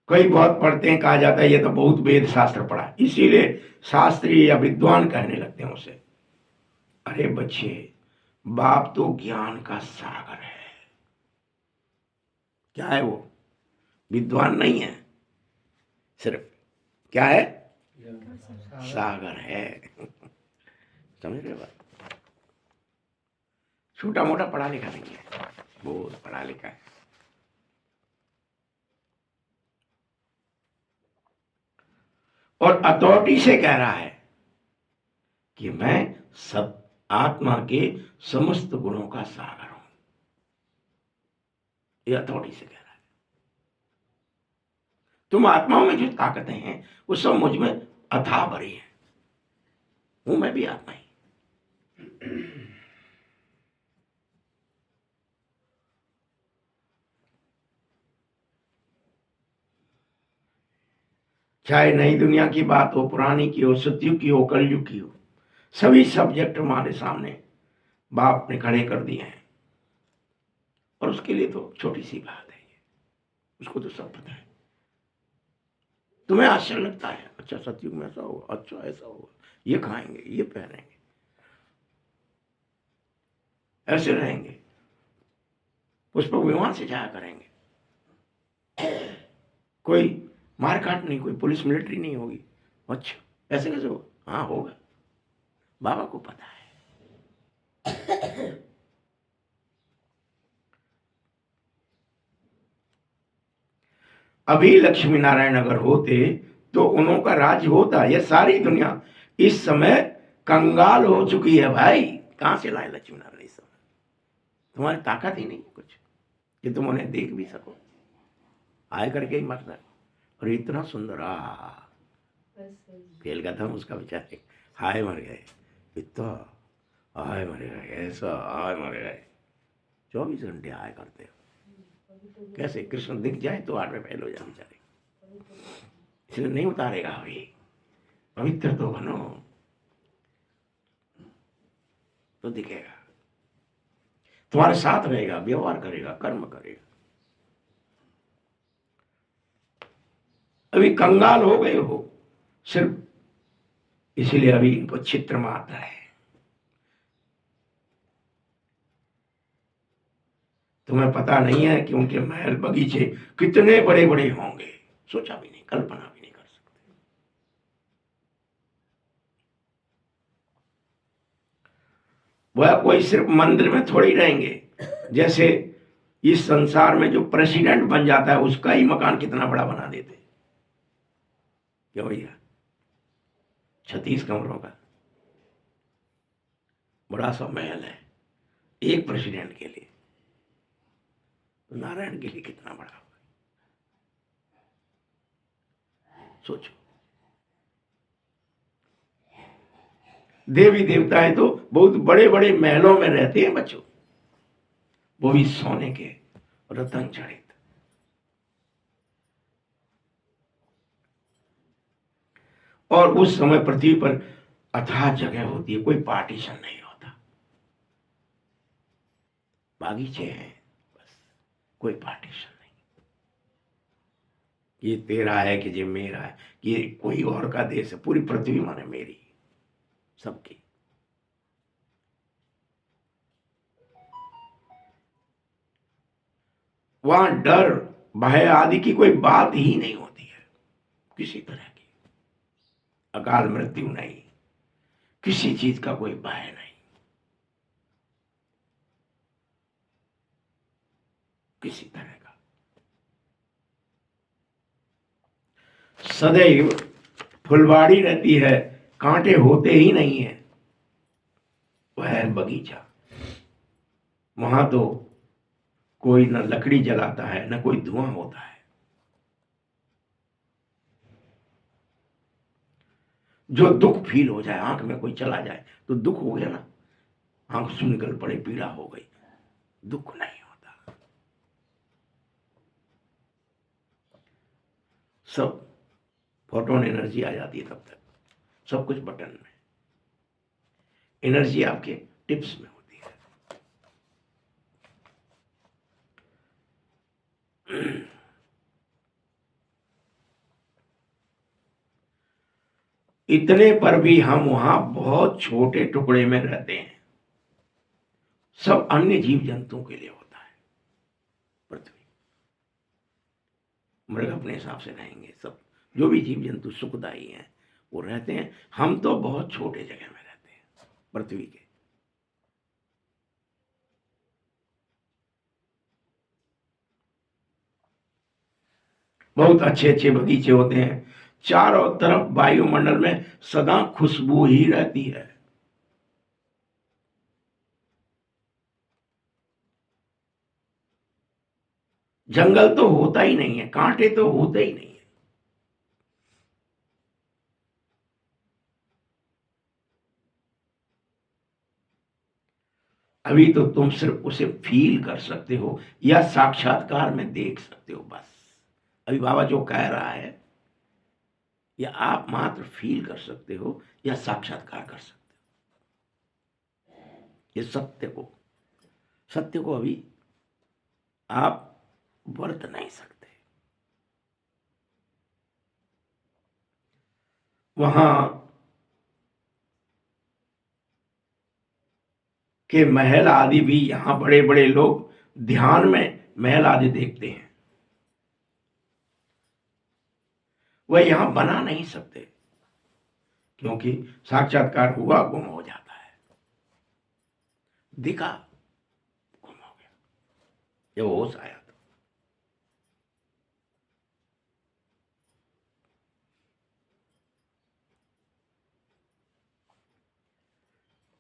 कई बहुत पढ़ते हैं, कहा जाता है ये तो बहुत वेद शास्त्र पढ़ा, इसीलिए शास्त्री या विद्वान कहने लगते हैं उसे। अरे बच्चे, बाप तो ज्ञान का सागर है। क्या है वो, विद्वान नहीं है, सिर्फ क्या है, सागर है। समझ रहे बात, छोटा मोटा पढ़ा लिखा नहीं है, बहुत पढ़ा लिखा है। और अथॉरिटी से कह रहा है कि मैं सब आत्मा के समस्त गुणों का सागर हूं। ये अथॉरिटी से कह रहा है। तुम आत्माओं में जो ताकतें हैं वो सब मुझ में अथाह भरी है, हूं मैं भी आत्मा ही। चाहे नई दुनिया की बात हो, पुरानी की हो, सतयुग की हो, कलयुग की हो, सभी सब्जेक्ट हमारे सामने बाप ने खड़े कर दिए हैं। और उसके लिए तो छोटी सी बात है ये, उसको तो सब पता है। तुम्हें आश्चर्य लगता है, अच्छा सतयुग में ऐसा होगा, अच्छा ऐसा होगा, ये खाएंगे, ये पहनेंगे, ऐसे रहेंगे, पुष्पक विमान से जाया करेंगे, कोई मारकाट नहीं, कोई पुलिस मिलिट्री नहीं होगी। अच्छा ऐसे कैसे होगा? हाँ होगा, बाबा को पता है। अभी लक्ष्मी नारायण अगर होते तो उनका राज्य होता। ये सारी दुनिया इस समय कंगाल हो चुकी है भाई। कहां से लाए लक्ष्मी नारायण इस समय? तुम्हारी ताकत ही नहीं कुछ कि तुम उन्हें देख भी सको, आए करके ही मर जाए। और इतना सुंदर खेल का था उसका बेचारे, हाय मर गए, इतना हाय मर गए, ऐसा हाय मर गए, 24 घंटे आए करते हो। कैसे कृष्ण दिख जाए तो 8 में फेल हो जाए बेचारे, इसलिए नहीं उतारेगा अभी। पवित्र तो बनो तो दिखेगा, तुम्हारे साथ रहेगा, व्यवहार करेगा, कर्म करेगा। अभी कंगाल हो गए हो सिर्फ इसलिए अभी इनको चित्र मात्र है। तुम्हें पता नहीं है कि उनके महल बगीचे कितने बड़े बड़े होंगे, सोचा भी नहीं, कल्पना भी नहीं कर सकते। वह कोई सिर्फ मंदिर में थोड़ी रहेंगे। जैसे इस संसार में जो प्रेसिडेंट बन जाता है उसका ही मकान कितना बड़ा बना देते, क्यों भैया? 36 कमरों का बड़ा सा महल है एक प्रेसिडेंट के लिए, तो नारायण के लिए कितना बड़ा होगा, सोचो। देवी देवताएं तो बहुत बड़े बड़े महलों में रहते हैं बच्चों, वो भी सोने के रतन जड़ित। और उस समय पृथ्वी पर अथाह जगह होती है, कोई पार्टीशन नहीं होता, बागीचे हैं बस, कोई पार्टीशन नहीं। ये तेरा है कि ये मेरा है, ये कोई और का देश है, पूरी पृथ्वी माने मेरी सबकी। वहां डर भय आदि की कोई बात ही नहीं होती है, किसी तरह की अकाल मृत्यु नहीं, किसी चीज का कोई भय नहीं, किसी तरह का। सदैव फुलवाड़ी रहती है, कांटे होते ही नहीं है, वह है बगीचा। वहां तो कोई न लकड़ी जलाता है न कोई धुआं होता है। जो दुख फील हो जाए, आंख में कोई चला जाए तो दुख हो गया ना, आंख से निकल पड़े, पीड़ा हो गई, दुख नहीं होता। सब फोटोन एनर्जी आ जाती है, तब तक सब कुछ बटन में, एनर्जी आपके टिप्स में होती है। इतने पर भी हम वहां बहुत छोटे टुकड़े में रहते हैं। सब अन्य जीव जंतुओं के लिए होता है पृथ्वी, मृग अपने हिसाब से रहेंगे, सब जो भी जीव जंतु सुखदायी हैं वो रहते हैं। हम तो बहुत छोटे जगह में रहते हैं पृथ्वी के। बहुत अच्छे अच्छे बगीचे होते हैं, चारों तरफ वायुमंडल में सदा खुशबू ही रहती है। जंगल तो होता ही नहीं है, कांटे तो होते ही नहीं है। अभी तो तुम सिर्फ उसे फील कर सकते हो या साक्षात्कार में देख सकते हो बस। अभी बाबा जो कह रहा है या आप मात्र फील कर सकते हो या साक्षात्कार कर सकते हो। ये सत्य को अभी आप वर्त नहीं सकते। वहां के महल आदि भी, यहां बड़े बड़े लोग ध्यान में महल आदि देखते हैं, वह यहां बना नहीं सकते क्योंकि साक्षात्कार हुआ गुम हो जाता है, दिखा गुम हो गया, ये होश आया था।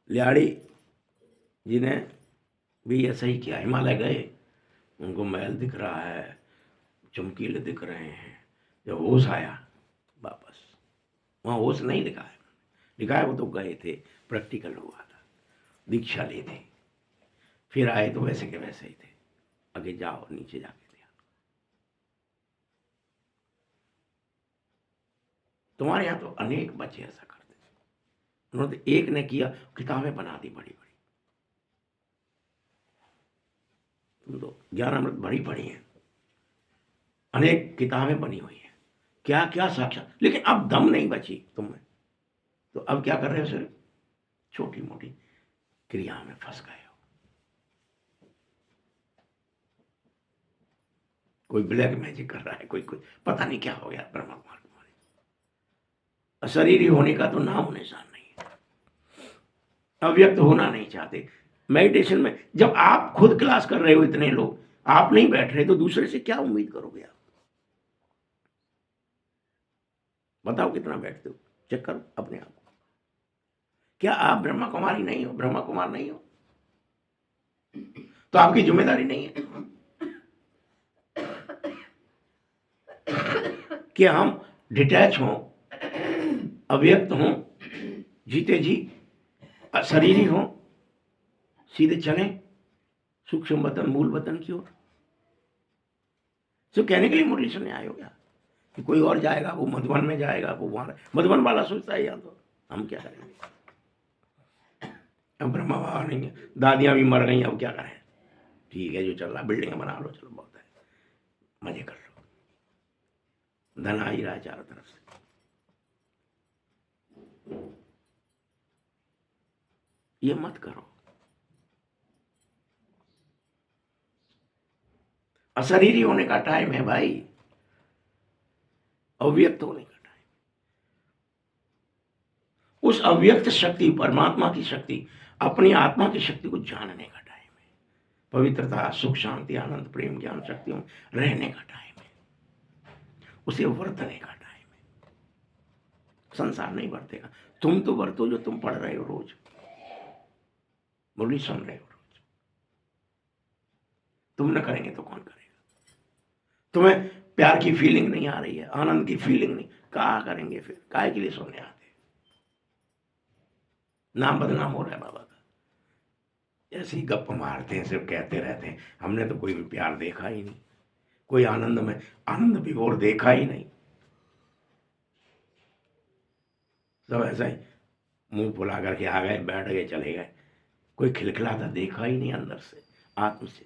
लियाड़ी जी ने भी ऐसा ही किया। हिमालय गए, उनको महल दिख रहा है, चमकीले दिख रहे हैं, जब होश आया वापस, वहां होश नहीं दिखाया वो तो गए थे, प्रैक्टिकल हुआ था, दीक्षा ली थी, फिर आए तो वैसे के वैसे ही थे। आगे जाओ, नीचे जाके ध्यान। तुम्हारे यहाँ तो अनेक बच्चे ऐसा करते थे, उन्होंने तो एक ने किया, किताबें बना दी बड़ी बड़ी। तुम तो ज्ञानामृत बड़ी पढ़ी है, अनेक किताबें बनी हुई है, क्या क्या साक्षात, लेकिन अब दम नहीं बची तुम में, तो अब क्या कर रहे हो, सिर्फ छोटी मोटी क्रियाओं में फंस गए हो। कोई ब्लैक मैजिक कर रहा है, कोई पता नहीं क्या हो गया ब्रह्मा कुमार तुम्हारे। अशरीरी होने का तो नाम निशान नहीं है, अव्यक्त होना नहीं चाहते। मेडिटेशन में जब आप खुद क्लास कर रहे हो, इतने लोग आप नहीं बैठ रहे, तो दूसरे से क्या उम्मीद करोगे आप? बताओ कितना बैठते हो, चेक करो अपने आप को। क्या आप ब्रह्मा कुमारी नहीं हो, ब्रह्मा कुमार नहीं हो? तो आपकी जिम्मेदारी नहीं है कि हम डिटैच हों, अव्यक्त हों, जीते जी शरीरी हों, सीधे चलें सूक्ष्म वतन मूल वतन की ओर। तो कहने के लिए मुरली सुनने आए हो क्या कि कोई और जाएगा, वो मधुबन में जाएगा, वो वहां, मधुबन वाला सोचता है, या तो हम क्या करेंगे, अब ब्रह्मा बाबा नहीं है, दादियां भी मर गई, अब क्या करें, ठीक है जो चल रहा, बिल्डिंग बना लो, चलो बहुत है, मजे कर लो, धन आ ही रहा है चारों तरफ से। ये मत करो, अशरीरी होने का टाइम है भाई, अव्यक्त होने का टाइम। उस अव्यक्त शक्ति, परमात्मा की शक्ति, अपनी आत्मा की शक्ति को जानने का टाइम है। पवित्रता, सुख, शांति, आनंद, प्रेम, ज्ञान शक्तियों में रहने का टाइम है, उसे वर्तने का टाइम है। संसार नहीं बरतेगा, तुम तो बरतो जो तुम पढ़ रहे हो, रोज मुरली सुन रहे हो, रोज तुम न करेंगे तो कौन करेगा? तुम्हें प्यार की फीलिंग नहीं आ रही है, आनंद की फीलिंग नहीं, कहा करेंगे फिर, काहे के लिए सुनने आते? नाम बदनाम हो रहा है बाबा का, ऐसे ही गप मारते हैं, सिर्फ कहते रहते हैं, हमने तो कोई भी प्यार देखा ही नहीं, कोई आनंद में आनंद विभोर देखा ही नहीं, सब ऐसा ही मुंह फुला करके आ गए, बैठ गए, चले गए, कोई खिलखिलाता देखा ही नहीं अंदर से, आत्म से।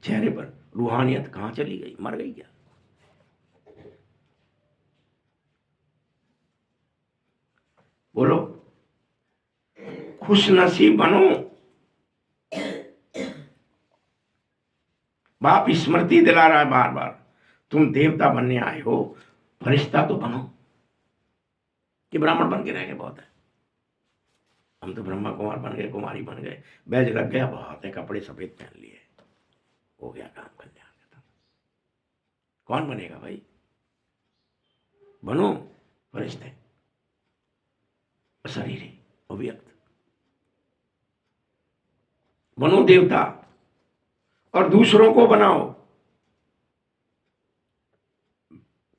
चेहरे पर रूहानियत कहां चली गई, मर गई क्या? बोलो, खुश नसीब बनो। बाप स्मृति दिला रहा है बार बार, तुम देवता बनने आए हो, फरिश्ता तो बनो, कि ब्राह्मण बन के रह गए बहुत है, हम तो ब्रह्मा कुमार बन गए, कुमारी बन गए, बैज लग गया, बहुत है, कपड़े सफेद पहन लिए, हो गया काम, कल्याण खत्म। कौन बनेगा भाई? बनो फरिश्ते, अशरीरी, अव्यक्त, बनो देवता, और दूसरों को बनाओ।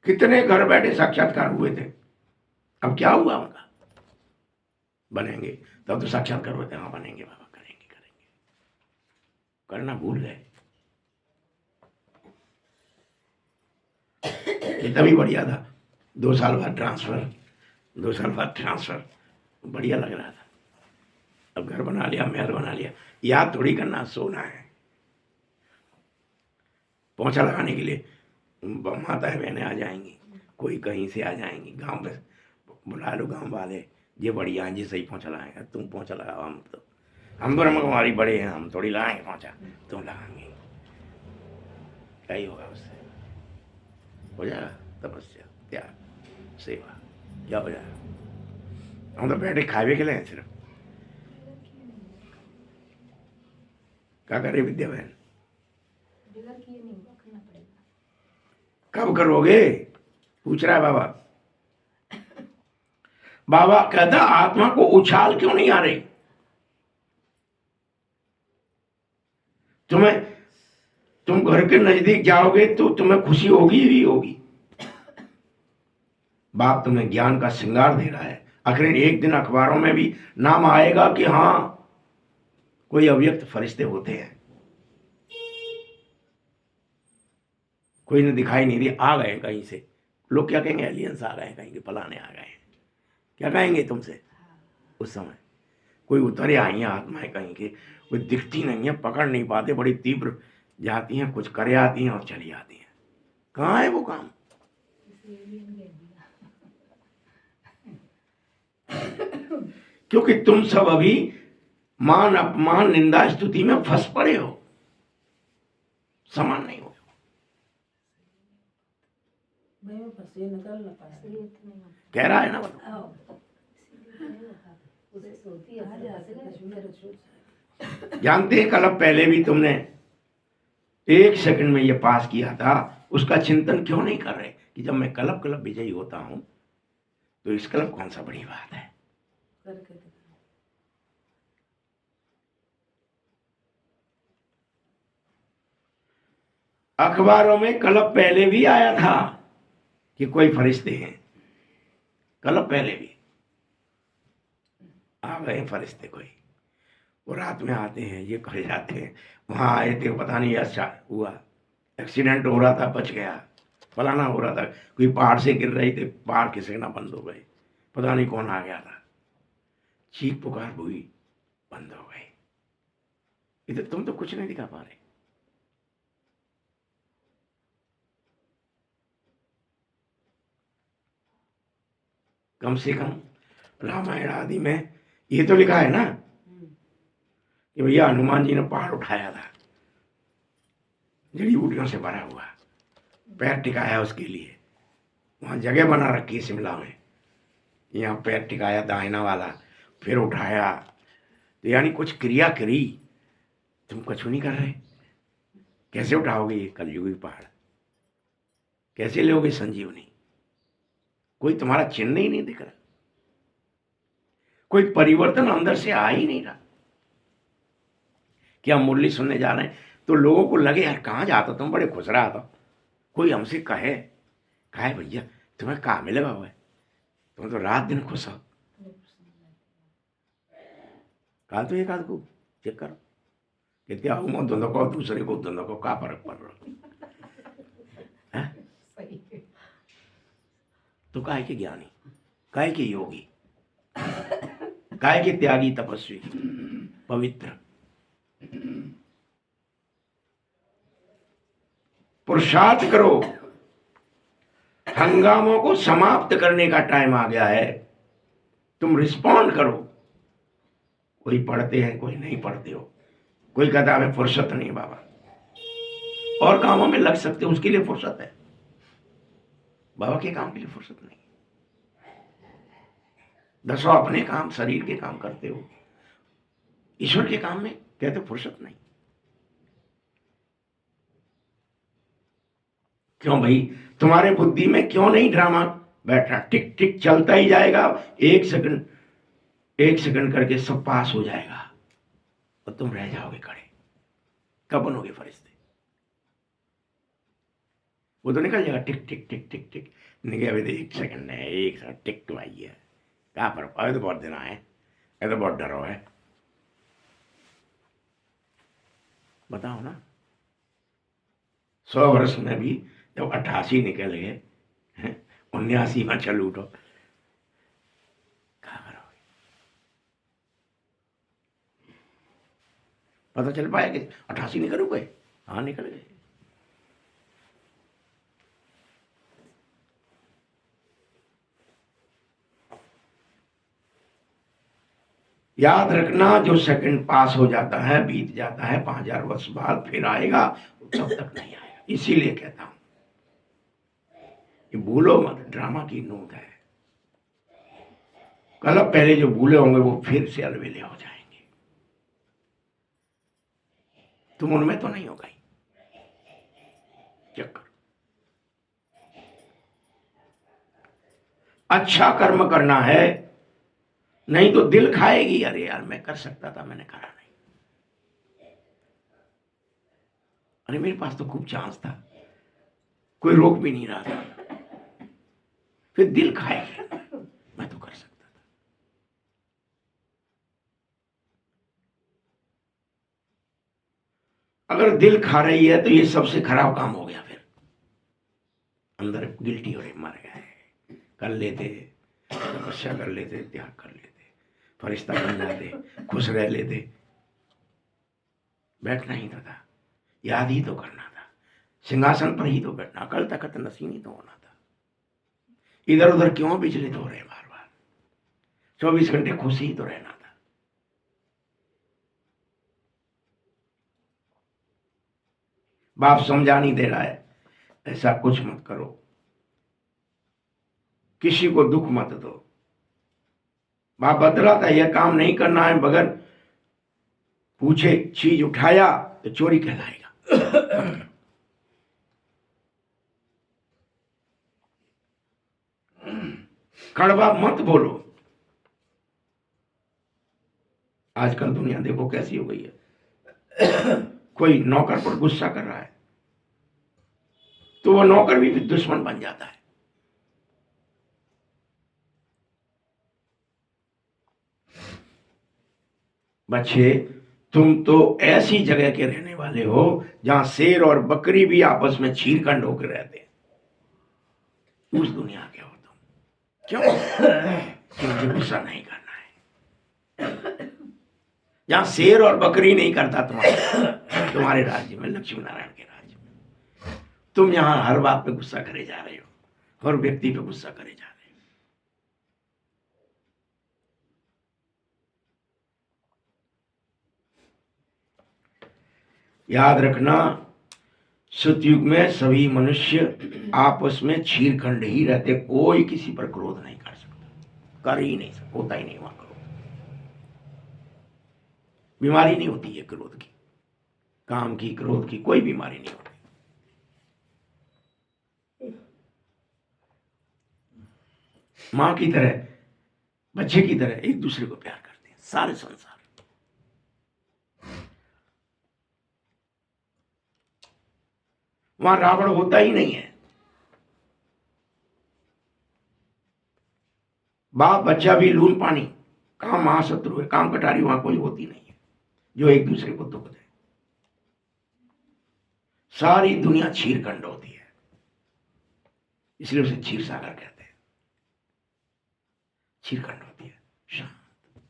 कितने घर बैठे साक्षात्कार हुए थे, अब क्या हुआ उनका? बनेंगे तब तो साक्षात्कार होते, हाँ बनेंगे बाबा करेंगे। करना भूल गए। ये तभी बढ़िया था। 2 साल बाद ट्रांसफर, 2 साल बाद ट्रांसफर, बढ़िया लग रहा था। अब घर बना लिया, महल बना लिया। याद थोड़ी करना, सोना है। पोछा लगाने के लिए माताएं बहनें आ जाएंगी, कोई कहीं से आ जाएंगी, गांव में बुला लो गांव वाले, ये बढ़िया है जी, सही पोछा लगाएगा, तुम पोछा लगाओ। हम तो ब्रह्मकुमारी बड़े हैं, हम थोड़ी लगाएंगे पोछा, तुम लगाएंगे। क्या ही होगा उससे? हो जाएगा तपस्या, त्याग, सेवा, क्या हो जाएगा? हम तो बैठे खावे के लिए सिर्फ। क्या करे विद्या बहन? कब करोगे? पूछ रहा है बाबा। बाबा कहता आत्मा को उछाल क्यों नहीं आ रही? तुम घर के नजदीक जाओगे तो तुम्हें खुशी होगी ही होगी। बाप तुम्हें ज्ञान का श्रृंगार दे रहा है। आखिर एक दिन अखबारों में भी नाम आएगा कि हाँ कोई अव्यक्त फरिश्ते होते हैं। कोई ने दिखाई नहीं दी, आ गए कहीं से। लोग क्या कहेंगे? एलियंस आ गए, कहेंगे फलाने आ गए। क्या कहेंगे तुमसे? उस समय कोई उतरे आई हैं आत्माएं कहीं के, कोई दिखती नहीं है, पकड़ नहीं पाते, बड़ी तीव्र जाती हैं, कुछ करे आती हैं और चली आती हैं। कहाँ है वो काम? क्योंकि तुम सब अभी मान अपमान निंदा स्तुति में फंस पड़े हो, समान नहीं हो। कह रहा है ना जानते हैं कल पहले भी तुमने 1 सेकंड में ये पास किया था, उसका चिंतन क्यों नहीं कर रहे कि जब मैं कलप कलप विजयी होता हूं तो इस कलप कौन सा बड़ी बात है? अखबारों में कलप पहले भी आया था कि कोई फरिश्ते हैं। कलप पहले भी आ गए फरिश्ते, कोई वो रात में आते हैं, ये करे जाते हैं। वहां आए थे, पता नहीं अच्छा हुआ, एक्सीडेंट हो रहा था, बच गया, फलाना हो रहा था, कोई पहाड़ से गिर रहे थे, पहाड़ खिसकना बंद हो गए, पता नहीं कौन आ गया था, चीख पुकार हुई, बंद हो गई। इधर तुम तो कुछ नहीं दिखा पा रहे। कम से कम रामायण आदि में ये तो लिखा है ना कि भैया हनुमान जी ने पहाड़ उठाया था, जड़ी बूटियों से भरा हुआ, पैर टिकाया उसके लिए। वहां जगह बना रखी है शिमला में, यहाँ पैर टिकाया दाहिना वाला, फिर उठाया। तो यानी कुछ क्रिया करी, तुम कुछ नहीं कर रहे। कैसे उठाओगे ये कलयुगी पहाड़? कैसे लोगे संजीवनी? कोई तुम्हारा चिन्ह ही नहीं दिख रहा, कोई परिवर्तन अंदर से आ ही नहीं रहा। क्या मुरली सुनने जा रहे हैं तो लोगों को लगे यार कहाँ जाता तुम, बड़े खुश रहा था, कोई हमसे कहे भैया तुम्हें कहाँ में लगा हुआ है, तुम तो रात दिन खुश हो। कहा तो एक आध को चेक करो कि क्या हूँ धुंधो को दूसरे को धुंधो को क्या फर्क पड़ रहा है? तो काय के ज्ञानी, काय के योगी, काय के त्यागी, तपस्वी, पवित्र, पुरुषार्थ करो। हंगामों को समाप्त करने का टाइम आ गया है। तुम रिस्पॉन्ड करो। कोई पढ़ते हैं, कोई नहीं पढ़ते हो, कोई कहता है फुर्सत नहीं बाबा, और कामों में लग सकते हो, उसके लिए फुर्सत है, बाबा के काम के लिए फुर्सत नहीं। दसों अपने काम, शरीर के काम करते हो, ईश्वर के काम में कहते फुर्सत नहीं। क्यों भाई? तुम्हारे बुद्धि में क्यों नहीं ड्रामा बैठा? टिक टिक चलता ही जाएगा, 1 सेकंड करके सब पास हो जाएगा और तुम रह जाओगे खड़े। कब बनोगे फरिश्ते? वो तो निकल जाएगा, टिक टिक टिक टिक टिक, निकल अभी 1 सेकंड है, 1 सेकंड टिक तो आई है, क्या पर अभी तो बहुत दिन आए, ये तो बहुत डरो है। बताओ ना, 100 वर्ष में भी जब 88 निकल गए, 79 में चल उठो, कहाँ करोगे? पता चल पाया कि 88 निकल गए? हाँ निकल गए। याद रखना, जो सेकंड पास हो जाता है, बीत जाता है, 5000 वर्ष बाद फिर आएगा, तब तक नहीं आएगा। इसीलिए कहता हूं कि भूलो मत, ड्रामा की नोट है। कल पहले जो भूले होंगे वो फिर से अलवेले हो जाएंगे। तुम उनमें तो नहीं हो गई। चक्कर अच्छा कर्म करना है, नहीं तो दिल खाएगी, अरे यार मैं कर सकता था, मैंने करा नहीं, अरे मेरे पास तो खूब चांस था, कोई रोक भी नहीं रहा था। फिर दिल खाएगी, मैं तो कर सकता था। अगर दिल खा रही है तो ये सबसे खराब काम हो गया। फिर अंदर गिल्टी हो रही, मर गए, कर लेते, तपस्या कर लेते, त्याग कर लेते, फरिश्ता बन जाते, खुश रह लेते। बैठना ही था, याद ही तो करना था, सिंहासन पर ही तो बैठना, अकल तखत नसीन ही तो होना था। इधर उधर क्यों विचलित हो रहे बार बार? 24 घंटे खुश ही तो रहना था। बाप समझा नहीं दे रहा है, ऐसा कुछ मत करो, किसी को दुख मत दो। बाप बतलाता यह काम नहीं करना है, बगैर पूछे चीज उठाया तो चोरी कहलाएगा। कड़वा मत बोलो। आजकल दुनिया देखो कैसी हो गई है। कोई नौकर पर गुस्सा कर रहा है तो वो नौकर भी दुश्मन बन जाता है। बच्चे, तुम तो ऐसी जगह के रहने वाले हो जहां शेर और बकरी भी आपस में छीरखंड होकर रहते हैं। उस दुनिया के हो तुम। क्यों? क्योंकि गुस्सा नहीं करना है। जहां शेर और बकरी नहीं करता तुम्हारे राज्य में, लक्ष्मी नारायण के राज्य में, तुम यहां हर बात पे गुस्सा करे जा रहे हो, हर व्यक्ति पे गुस्सा करे जा रहे हो। याद रखना, सतयुग में सभी मनुष्य आपस में छीरखंड ही रहते, कोई किसी पर क्रोध नहीं कर सकता, कर ही नहीं सकता, होता ही नहीं वहां क्रोध। बीमारी नहीं होती है क्रोध की, काम की, क्रोध की कोई बीमारी नहीं होती। मां की तरह, बच्चे की तरह एक दूसरे को प्यार करते हैं सारे संसार। वहां रावण होता ही नहीं है। बाप बच्चा भी लून पानी, काम महाशत्रु है, काम कटारी वहां कोई होती नहीं है जो एक दूसरे को दुख दे। सारी दुनिया छीरखंड होती है, इसलिए उसे क्षीर सागर कहते हैं। छीरखंड होती है, शांत।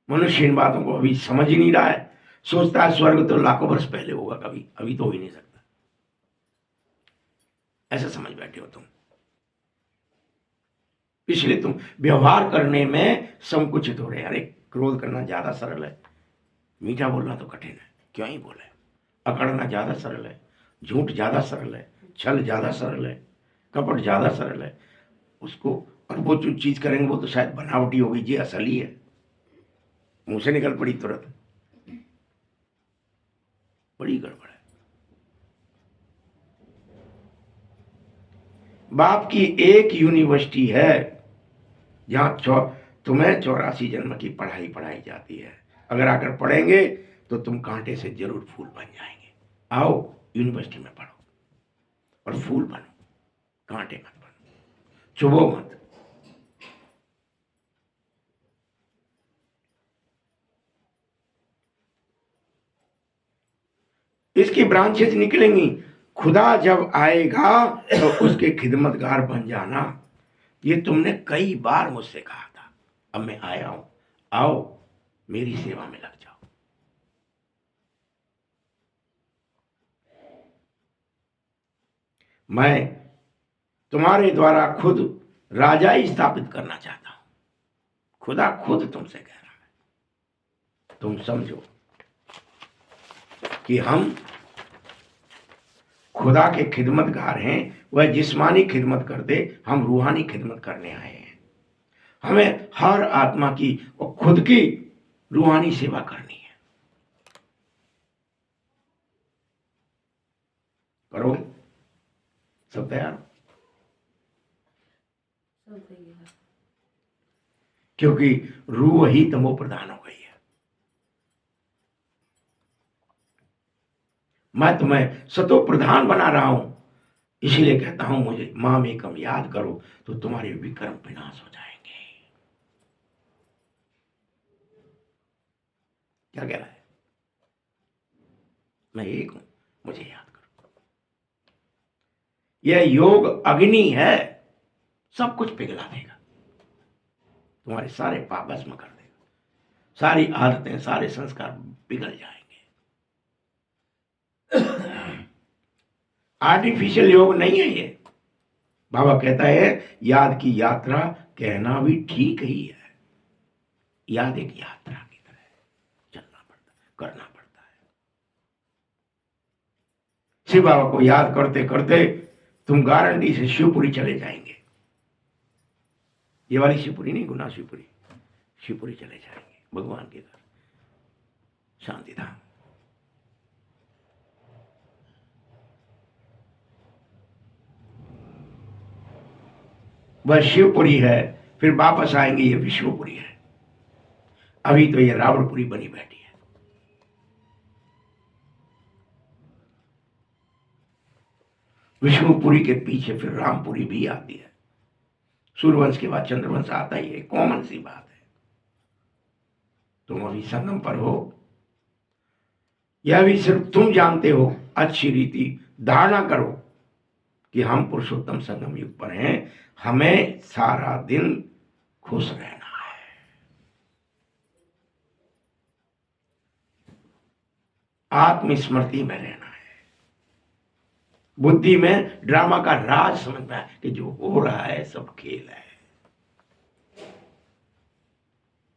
मनुष्य इन बातों को अभी समझ ही नहीं रहा है, सोचता है स्वर्ग तो लाखों वर्ष पहले होगा, कभी अभी तो हो ही नहीं सकता, ऐसा समझ बैठे हो तुम। इसलिए तुम व्यवहार करने में संकुचित हो रहे। अरे क्रोध करना ज्यादा सरल है, मीठा बोलना तो कठिन है, क्यों ही बोले। अकड़ना ज्यादा सरल है, झूठ ज्यादा सरल है, छल ज्यादा सरल है, कपट ज्यादा सरल है। उसको, और वो जो चीज करेंगे वो तो शायद बनावटी होगी, जी असली है, मुंह से निकल पड़ी तुरंत, बड़ी गड़बड़ है। बाप की एक यूनिवर्सिटी है जहां तुम्हें 84 जन्म की पढ़ाई पढ़ाई जाती है। अगर आकर पढ़ेंगे तो तुम कांटे से जरूर फूल बन जाएंगे। आओ यूनिवर्सिटी में पढ़ो और फूल बनो, कांटे मत बनो, चुभो मत। इसकी ब्रांचेज निकलेंगी। खुदा जब आएगा तो उसके खिदमतगार बन जाना। ये तुमने कई बार मुझसे कहा था, अब मैं आया हूं, आओ मेरी सेवा में लग जाओ। मैं तुम्हारे द्वारा खुद राजाई स्थापित करना चाहता हूं। खुदा खुद तुमसे कह रहा है, तुम समझो कि हम खुदा के खिदमतगार हैं। वह जिस्मानी खिदमत करते, हम रूहानी खिदमत करने आए हैं। हमें हर आत्मा की और खुद की रूहानी सेवा करनी है। करो, सब तैयार हो? सब થઈ ગયું. क्योंकि रूह ही तमो प्रधान हो गई है। मैं तुम्हें सतो प्रधान बना रहा हूं, इसलिए कहता हूं मुझे माम एकम याद करो तो तुम्हारे विक्रम विनाश हो जाएंगे। क्या कह रहा है? मैं एक हूं, मुझे याद करो। यह योग अग्नि है, सब कुछ पिघला देगा, तुम्हारे सारे पाप भस्म कर देगा, सारी आदतें सारे संस्कार पिघल जाएंगे। आर्टिफिशियल योग नहीं है ये। बाबा कहता है याद की यात्रा कहना भी ठीक ही है। याद एक यात्रा की तरह है, चलना पड़ता है, करना पड़ता है। शिव बाबा को याद करते करते तुम गारंटी से शिवपुरी चले जाएंगे। ये वाली शिवपुरी नहीं, गुना शिवपुरी, शिवपुरी चले जाएंगे, भगवान के घर, शांति धाम। वह शिवपुरी है, फिर वापस आएंगे, ये विष्णुपुरी है। अभी तो ये रावणपुरी बनी बैठी है। विष्णुपुरी के पीछे फिर रामपुरी भी आती है। सूर्यवंश के बाद चंद्रवंश आता ही है, कॉमन सी बात है। तुम अभी संगम पर हो, यह भी सिर्फ तुम जानते हो। अच्छी रीति धारणा करो कि हम पुरुषोत्तम संगम युग पर हैं। हमें सारा दिन खुश रहना है। आत्मस्मृति में रहना है। बुद्धि में ड्रामा का राज समझना है कि जो हो रहा है सब खेल है,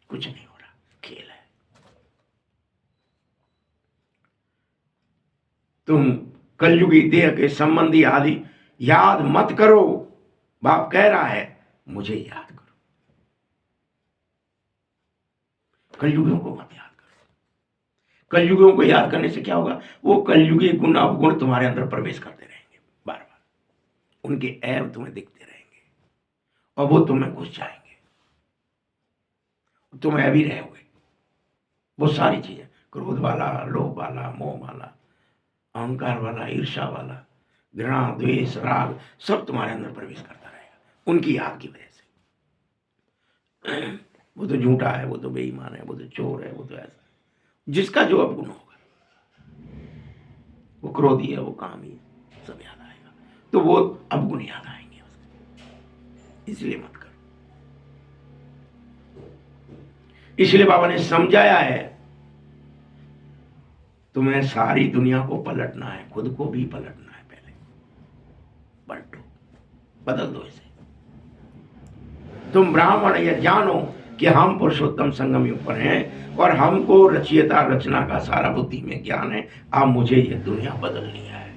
कुछ नहीं हो रहा, खेल है। तुम कलयुगी देह के संबंधी आदि याद मत करो। बाप कह रहा है मुझे याद करो, कलयुगियों को मत याद करो। कलयुगियों को याद करने से क्या होगा? वो कलयुगी गुण अवगुण तुम्हारे अंदर प्रवेश करते रहेंगे, बार बार उनके ऐब तुम्हें दिखते रहेंगे और वो तुम्हें घुस जाएंगे, तुम ऐबी रहोगे। वो सारी चीजें, क्रोध वाला, लोभ वाला, मोह वाला, अहंकार वाला, ईर्ष्या वाला, घृणा, द्वेष, राग, सब तुम्हारे अंदर प्रवेश करता रहेगा उनकी याद की वजह से। वो तो झूठा है, वो तो बेईमान है, वो तो चोर है, वो तो ऐसा है। जिसका जो अवगुण होगा, वो क्रोधी है, वो कामी है, सब याद आएगा, तो वो अवगुण याद आएंगे उसके। इसलिए मत करो। इसलिए बाबा ने समझाया है तुम्हें सारी दुनिया को पलटना है, खुद को भी पलटना है। पहले पलटो, बदल दो इसे। तुम ब्राह्मण ये जानो कि हम पुरुषोत्तम संगम युग पर हैं और हमको रचयिता रचना का सारा बुद्धि में ज्ञान है। अब मुझे ये दुनिया बदलनी है।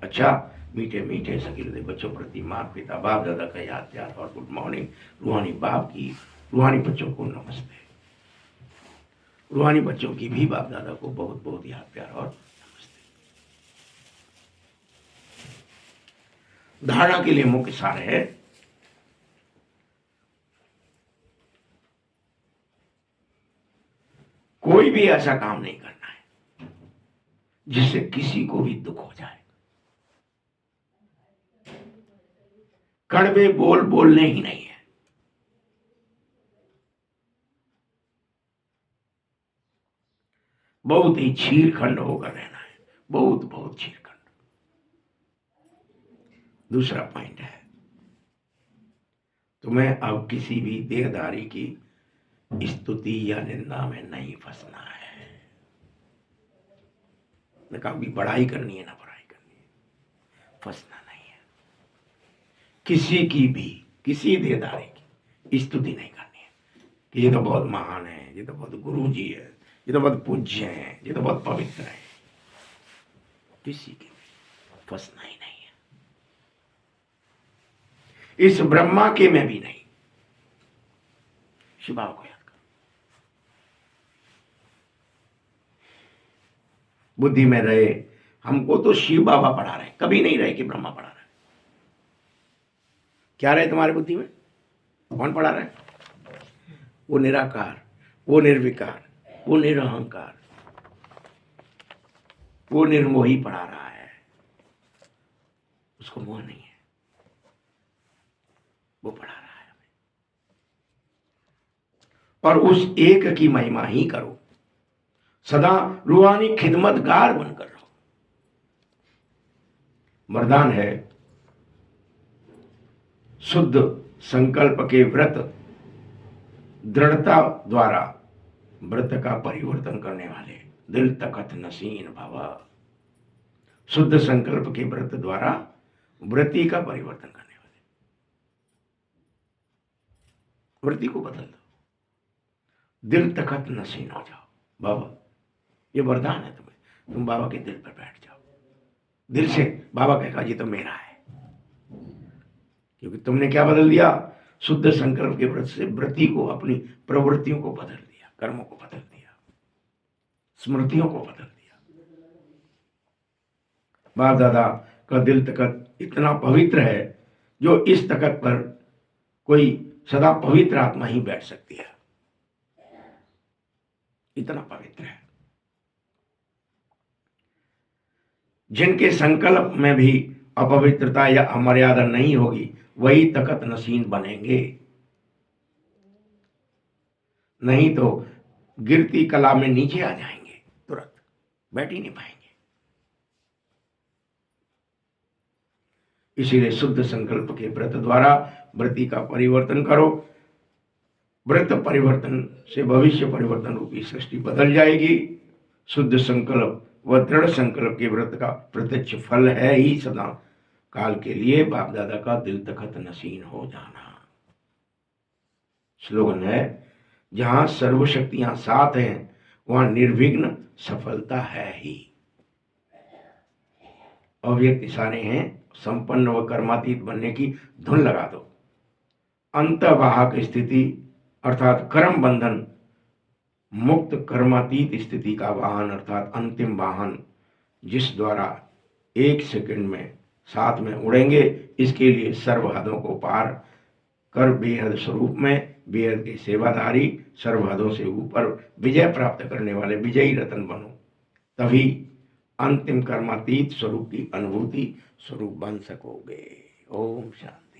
अच्छा, मीठे मीठे सकीले बच्चों प्रति माँ पिता बाप दादा का याद प्यार और गुड मॉर्निंग। रूहानी बाप की, रूहानी बच्चों को नमस्ते। रूहानी बच्चों की भी बाप दादा को बहुत बहुत याद प्यार और नमस्ते। धारणा के लिए मुख्य सार है कोई भी ऐसा काम नहीं करना है जिससे किसी को भी दुख हो जाए। कड़वे बोल बोलने ही नहीं है। बहुत ही छीर खंड होकर रहना है, बहुत बहुत चीरखंड। दूसरा पॉइंट है, तुम्हें अब किसी भी देहधारी की स्तुति या निंदा में नहीं फंसना है। न कभी बड़ाई करनी है ना बुराई करनी है, फंसना नहीं है। किसी की भी, किसी देहधारी की स्तुति नहीं करनी है कि ये तो बहुत महान है, ये तो बहुत गुरु जी है, ये तो बहुत पूज्य है, ये तो बहुत पवित्र है। किसी की भी फंसना ही नहीं है। इस ब्रह्मा के में भी नहीं। शिव बाबा को याद करो। बुद्धि में रहे, हमको तो शिव बाबा पढ़ा रहे, कभी नहीं रहे कि ब्रह्मा पढ़ा रहे। क्या रहे तुम्हारी बुद्धि में? कौन पढ़ा रहे? वो निराकार, वो निर्विकार, वो निरहंकार, वो निर्मोही पढ़ा रहा है। उसको मोह नहीं है, वो पढ़ा रहा है हमें। और उस एक की महिमा ही करो, सदा रूहानी खिदमतगार बनकर रहो। वरदान है, शुद्ध संकल्प के व्रत दृढ़ता द्वारा व्रत का परिवर्तन करने वाले दिल तखत नसीन भव। शुद्ध संकल्प के व्रत द्वारा व्रति का परिवर्तन करने वाले, व्रति को बदल दो, दिल तखत नसीन हो जाओ। बाबा, ये वरदान है तुम्हें, तुम बाबा के दिल पर बैठ जाओ। दिल से बाबा कहेगा ये तो मेरा है, क्योंकि तुमने क्या बदल दिया? शुद्ध संकल्प के व्रत से व्रति को, अपनी प्रवृत्तियों को बदल दिया, कर्मों को बदल दिया, स्मृतियों को बदल दिया। बाप दादा का दिल तखत इतना पवित्र है, जो इस तखत पर कोई सदा पवित्र आत्मा ही बैठ सकती है, इतना पवित्र है। जिनके संकल्प में भी अपवित्रता या अमर्यादा नहीं होगी, वही तखत नसीन बनेंगे। नहीं तो गिरती कला में नीचे आ जाएंगे, तुरंत बैठ ही नहीं पाएंगे। इसीलिए शुद्ध संकल्प के व्रत द्वारा व्रति का परिवर्तन करो। व्रत परिवर्तन से भविष्य परिवर्तन रूपी सृष्टि बदल जाएगी। शुद्ध संकल्प व दृढ़ संकल्प के व्रत का प्रत्यक्ष फल है ही सदा काल के लिए बाप दादा का दिल तखत नसीन हो जाना। स्लोगन है, जहां सर्वशक्तियां साथ हैं वहां निर्विघ्न सफलता है ही। अव्यक्त इशारे हैं, संपन्न व कर्मातीत बनने की धुन लगा दो। अंतवाहक स्थिति अर्थात कर्म बंधन मुक्त कर्मातीत स्थिति का वाहन अर्थात अंतिम वाहन, जिस द्वारा 1 सेकंड में साथ में उड़ेंगे, इसके लिए सर्वहदों को पार कर बेहद स्वरूप में बेहद के सेवाधारी, सर्वहदों से ऊपर विजय प्राप्त करने वाले विजयी रतन बनो। तभी अंतिम कर्मातीत स्वरूप की अनुभूति स्वरूप बन सकोगे। ओम शांति।